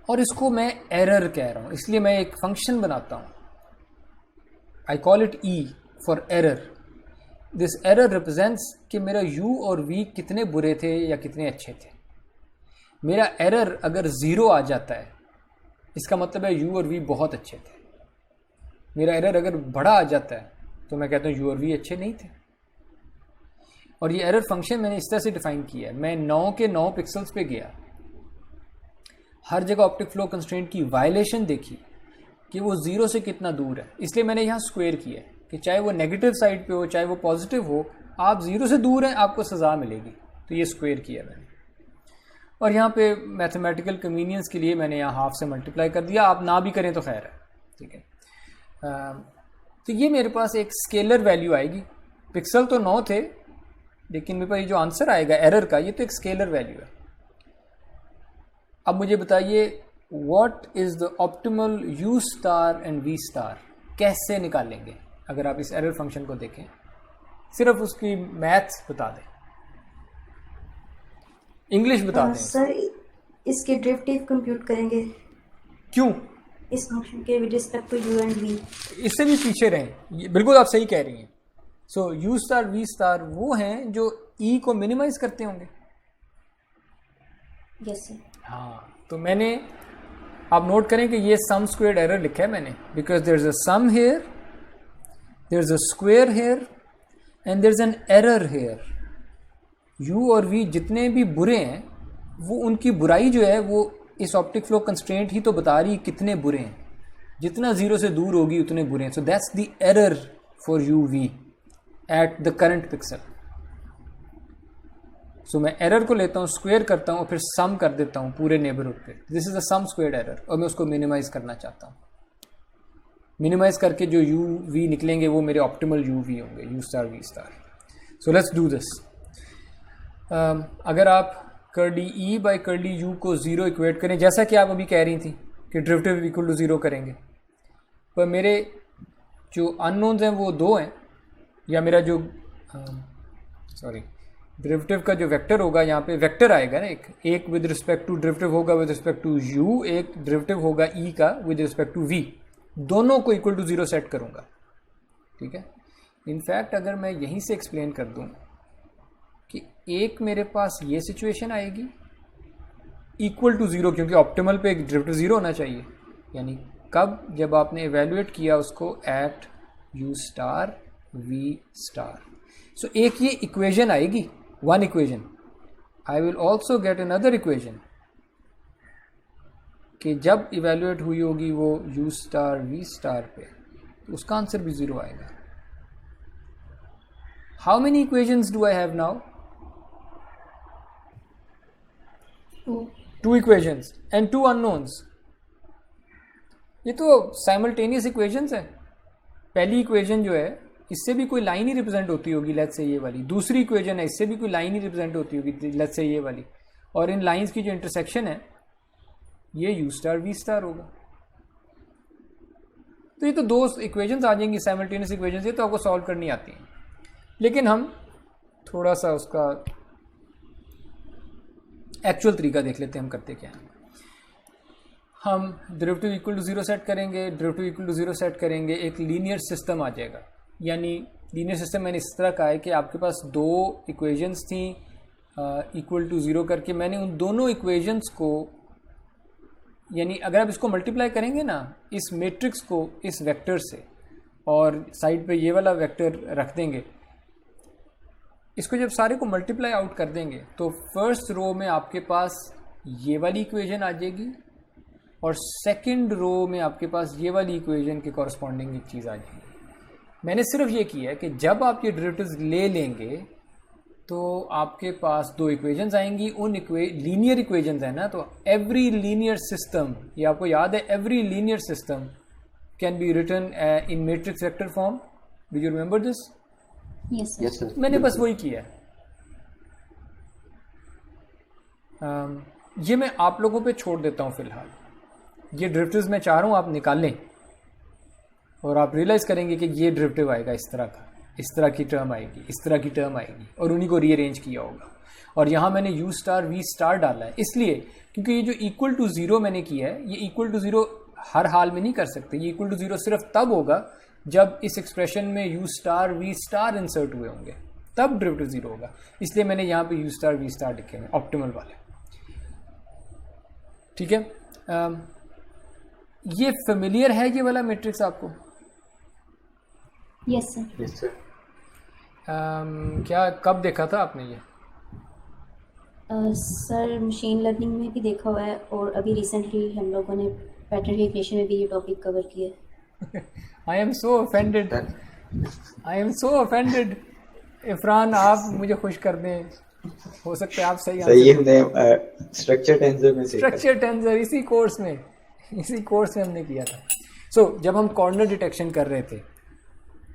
A: और इसको मैं एरर कह रहा हूं, इसलिए मैं एक फंक्शन बनाता हूं, I call it E for error. This error represents कि मेरा u और v कितने बुरे थे या कितने अच्छे थे। मेरा एरर अगर 0 आ जाता है इसका मतलब है u और v बहुत अच्छे थे। मेरा एरर अगर बड़ा आ जाता है तो मैं कहता हूँ u और v अच्छे नहीं थे। और ये एरर फंक्शन मैंने इस तरह से डिफाइन किया है, मैं 9 के 9 पिक्सल्स पे गया, हर जगह ऑप्टिक फ्लो कंस्ट्रेंट की वायलेशन देखी कि वो 0 से कितना दूर है, इसलिए मैंने यहाँ स्क्वायर किया है कि चाहे वो नेगेटिव साइड पे हो चाहे वो पॉजिटिव हो, आप 0 से दूर हैं आपको सज़ा मिलेगी, तो ये स्क्वायर किया मैंने। और यहाँ पे मैथमेटिकल कन्वीनियंस के लिए मैंने यहाँ हाफ से मल्टीप्लाई कर दिया, आप ना भी करें तो खैर है, ठीक है। तो ये मेरे पास एक स्केलर वैल्यू आएगी, पिक्सल तो 9 थे लेकिन मेरे पास ये जो आंसर आएगा एरर का ये तो एक स्केलर वैल्यू है। अब मुझे बताइए what is the optimal u star and v star, कैसे निकालेंगे? अगर आप इस एरर फंक्शन को देखें, सिर्फ उसकी मैथ्स बता दें, इंग्लिश बता दें।
C: सर इसके डेरिवेटिव कंप्यूट करेंगे
A: क्यों?
C: इस फंक्शन के with respect to u and v।
A: इससे भी पीछे रहें, बिल्कुल आप सही कह रही हैं। So u star v star वो हैं जो e को मिनिमाइज करते होंगे।
C: Yes sir.
A: हाँ, तो मैंने, आप नोट करें कि ये सम स्क्वेयर्ड एरर लिखा है मैंने, because there is a sum here, there is a square here and there is an error here. u और v जितने भी बुरे हैं वो उनकी बुराई जो है वो इस ऑप्टिक फ्लो कंस्ट्रेंट ही तो बता रही कितने बुरे हैं, जितना 0 से दूर होगी उतने बुरे हैं। So that's the error for u v at the current pixel. So मैं एरर को लेता हूँ, स्क्वायर करता हूँ और फिर सम कर देता हूँ पूरे नेबरहुड पे। This is a sum squared error और मैं उसको मिनिमाइज करना चाहता हूँ। मिनिमाइज करके जो u v निकलेंगे वो मेरे ऑप्टिमल u v होंगे, u star v star. So let's do this. अगर आप curly e by curly u को 0 इक्वेट करें, जैसा कि आप अभी कह रही थी कि डेरिवेटिव इक्वल टू 0 करेंगे, पर मेरे जो अननोन्स हैं वो 2 हैं, या मेरा जो डेरिवेटिव का जो वेक्टर होगा, यहाँ पे वेक्टर आएगा ना, एक विद रिस्पेक्ट टू डेरिवेटिव होगा विद रिस्पेक्ट टू u, एक डेरिवेटिव होगा e का विद रिस्पेक्ट टू v, दोनों को इक्वल टू 0 सेट करूँगा, ठीक है। इनफैक्ट अगर मैं यहीं से एक्सप्लेन कर दूँ कि एक मेरे पास ये सिचुएशन आएगी इक्वल टू 0, क्योंकि ऑप्टिमल पे एक डेरिवेटिव 0 होना चाहिए, यानी कब? जब आपने एवेल्युएट किया उसको at u star v star. So एक ये इक्वेशन आएगी, one equation. I will also get another equation कि जब इवेल्युएट हुई होगी वो u स्टार v स्टार पे, तो उसका आंसर भी 0 आएगा। How many equations do I have now? 2 equations and 2 unknowns. ये तो साइमल्टेनियस इक्वेशंस है। पहली इक्वेशन जो है इससे भी कोई लाइन ही रिप्रेजेंट होती होगी, लेट्स से ये वाली। दूसरी इक्वेशन है इससे भी कोई लाइन ही रिप्रेजेंट होती होगी, लेट्स से ये वाली। और इन लाइंस की जो इंटरसेक्शन है ये u स्टार v स्टार होगा। तो ये तो 2 इक्वेशंस आ जाएंगी साइमल्टेनियस इक्वेशंस, ये तो आपको सॉल्व करनी आती हैं। लेकिन हम थोड़ा सा उसका एक्चुअल तरीका देख लेते हैं हम करते क्या हैं। हम डेरिवेटिव इक्वल टू 0 सेट करेंगे, डेरिवेटिव इक्वल टू 0 सेट करेंगे, एक लीनियर सिस्टम आ जाएगा। यानी लीनियर सिस्टम मैंने इस तरह का है कि आपके पास दो इक्वेशंस थी इक्वल टू 0 करके, मैंने उन दोनों इक्वेशंस को, यानी अगर आप इसको मल्टीप्लाई करेंगे ना इस मैट्रिक्स को इस वेक्टर से और साइड पे ये वाला वेक्टर रख देंगे, इसको जब सारे को मल्टीप्लाई आउट कर देंगे तो फर्स्ट रो में आपके पास ये वाली इक्वेशन आ जाएगी और सेकंड रो में आपके पास ये वाली इक्वेशन के कॉरस्पॉन्डिंग एक चीज़ आ जाएगी। मैंने सिर्फ ये किया है कि जब आप ये डेरिवेटिव्स ले लेंगे तो आपके पास दो इक्वेशंस आएंगी, उन लीनियर इक्वेशंस है ना, तो एवरी लीनियर सिस्टम, ये आपको याद है, every linear system can be written in matrix vector form. Do you remember this?
C: Yes sir.
A: मैंने बस वही किया है। ये मैं आप लोगों पे छोड़ देता हूँ फिलहाल। ये डेरिवेटिव्स मैं चाह रहा हूँ आप निकालें और आप रियलाइज़ करेंगे कि ये डेरिवेटिव आएगा इस तरह का, इस तरह की टर्म आएगी, इस तरह की टर्म आएगी, और उन्हीं को रीअरेंज किया होगा। और यहाँ मैंने u स्टार v स्टार डाला है इसलिए क्योंकि ये जो इक्वल टू 0 मैंने किया है, ये इक्वल टू 0 हर हाल में नहीं कर सकते। ये इक्वल टू 0 सिर्फ तब होगा जब इस एक्सप्रेशन में u star v star insert हुए होंगे, तब डेरिवेटिव 0 होगा। इसलिए मैंने यहाँ पे u स्टार v स्टार लिखे हैं ऑप्टिमल वाले। ठीक है, ये फेमिलियर है ये वाला मैट्रिक्स आपको?
C: Yes sir.
A: क्या कब देखा था आपने ये?
C: सर मशीन लर्निंग में भी देखा हुआ है और अभी रिसेंटली हम लोगों ने पैटर्न रिकग्निशन में भी ये टॉपिक कवर किया है।
A: I am so offended, I am so offended. Irfan आप मुझे खुश कर दें, हो सकता है आप सही
B: स्ट्रक्चर टेंसर में
A: स्ट्रक्चर टेंसर इसी कोर्स में हमने किया था। सो जब हम कॉर्नर डिटेक्शन कर रहे थे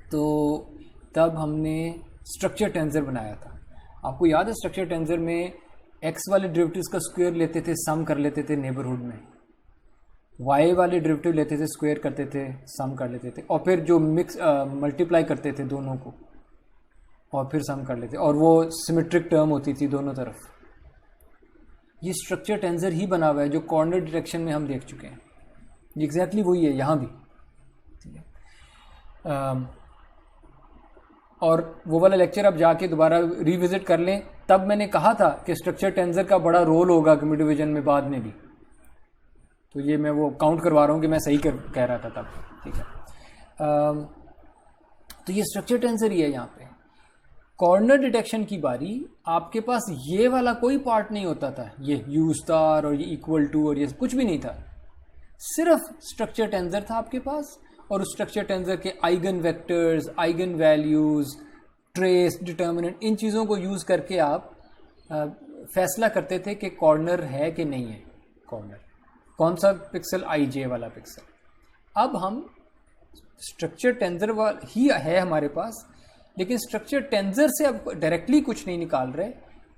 A: तो तब हमने स्ट्रक्चर टेंसर बनाया था। आपको याद है स्ट्रक्चर टेंसर में x वाले डेरिवेटिव्स का स्क्वायर लेते थे, सम कर लेते थे नेबरहुड में, y वाले डेरिवेटिव लेते थे, स्क्वायर करते थे, सम कर लेते थे, और फिर जो मिक्स मल्टीप्लाई करते थे दोनों को और फिर सम कर लेते, और वो सिमेट्रिक टर्म होती थी दोनों तरफ। ये स्ट्रक्चर टेंसर ही बना हुआ है जो कॉर्नर डिटेक्शन में हम देख चुके हैं। ये एग्जैक्टली वही है यहाँ भी। ठीक है, और वो वाला लेक्चर आप जाके दोबारा रिविजिट कर लें। तब मैंने कहा था कि स्ट्रक्चर टेंसर का बड़ा रोल होगा कंप्यूटर विजन में बाद में भी, तो ये मैं वो काउंट करवा रहा हूँ कि मैं सही कह रहा था तब। ठीक है, तो ये स्ट्रक्चर टेंसर ही है यहाँ पे। कॉर्नर डिटेक्शन की बारी आपके पास ये वाला कोई पार्ट नहीं होता था, ये u स्टार और ये इक्वल टू और ये कुछ भी नहीं था, सिर्फ स्ट्रक्चर टेंसर था आपके पास, और उस स्ट्रक्चर टेंसर के eigen vectors, eigen values, trace, determinant, इन चीज़ों को यूज़ करके आप फैसला करते थे कि कॉर्नर है कि नहीं है, कॉर्नर कौन सा पिक्सल, ij वाला पिक्सल। अब हम स्ट्रक्चर टेंसर ही है हमारे पास, लेकिन स्ट्रक्चर टेंसर से अब डायरेक्टली कुछ नहीं निकाल रहे।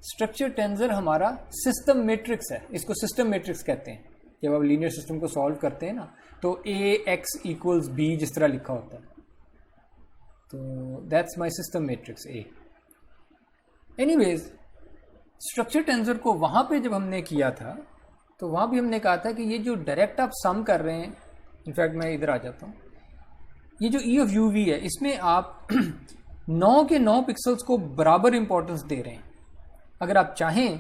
A: स्ट्रक्चर टेंसर हमारा सिस्टम मैट्रिक्स है, इसको सिस्टम मैट्रिक्स कहते हैं। जब आप लीनियर सिस्टम को सॉल्व करते हैं ना तो ax = b जिस तरह लिखा होता है, तो that's my system matrix A। Anyways, structure tensor को वहाँ पे जब हमने किया था तो वहाँ भी हमने कहा था कि ये जो डायरेक्ट आप सम कर रहे हैं, इनफैक्ट मैं इधर आ जाता हूँ, ये जो E of uv है इसमें आप 9 के 9 पिक्सल्स को बराबर इंपॉर्टेंस दे रहे हैं। अगर आप चाहें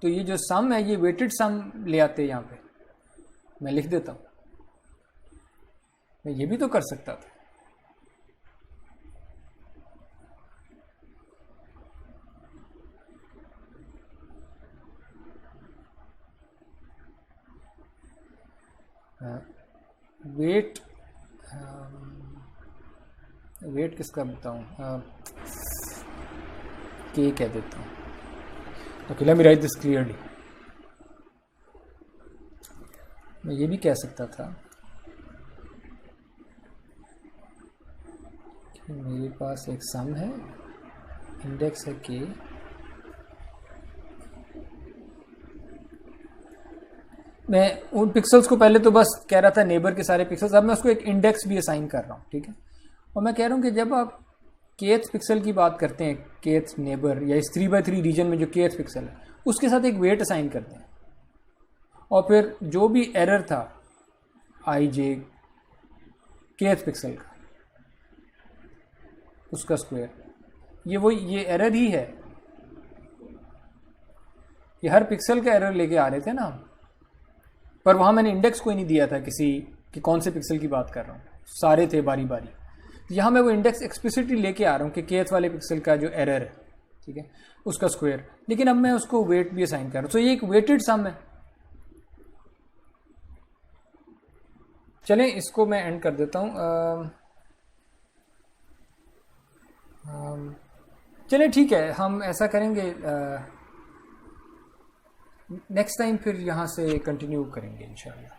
A: तो ये जो सम है ये वेटेड सम ले आते हैं, यहाँ पे मैं लिख देता हूँ, मैं ये भी तो कर सकता था। वेट किसका बताऊँ, के कह देता हूँ। Okay, let me right this clearly. मैं ये भी कह सकता था कि मेरे पास एक सम है, इंडेक्स है के, मैं उन पिक्सल्स को पहले तो बस कह रहा था नेबर के सारे पिक्सल्स, अब मैं उसको एक इंडेक्स भी असाइन कर रहा हूँ। ठीक है, और मैं कह रहा हूँ कि जब आप kth पिक्सल की बात करते हैं, kth नेबर या इस 3x3 रीजन में जो kth पिक्सल है, उसके साथ एक वेट असाइन करते हैं और फिर जो भी एरर था आई जे kth पिक्सल का उसका स्क्वायर, ये एरर ही है, ये हर पिक्सल का एरर लेके आ रहे थे ना हम, पर वहाँ मैंने इंडेक्स कोई नहीं दिया था किसी कि कौन से पिक्सल की बात कर रहा हूँ, सारे थे बारी बारी। यहाँ मैं वो इंडेक्स एक्सप्लिसिटली लेके आ रहा हूँ कि kth वाले पिक्सल का जो एरर है, ठीक है, उसका स्क्वायर, लेकिन अब मैं उसको वेट भी असाइन कर रहा हूँ। तो ये एक वेटेड सम है। चलें इसको मैं एंड कर देता हूँ। चलें ठीक है, हम ऐसा करेंगे, नेक्स्ट टाइम फिर यहाँ से कंटिन्यू करेंगे इंशाल्लाह।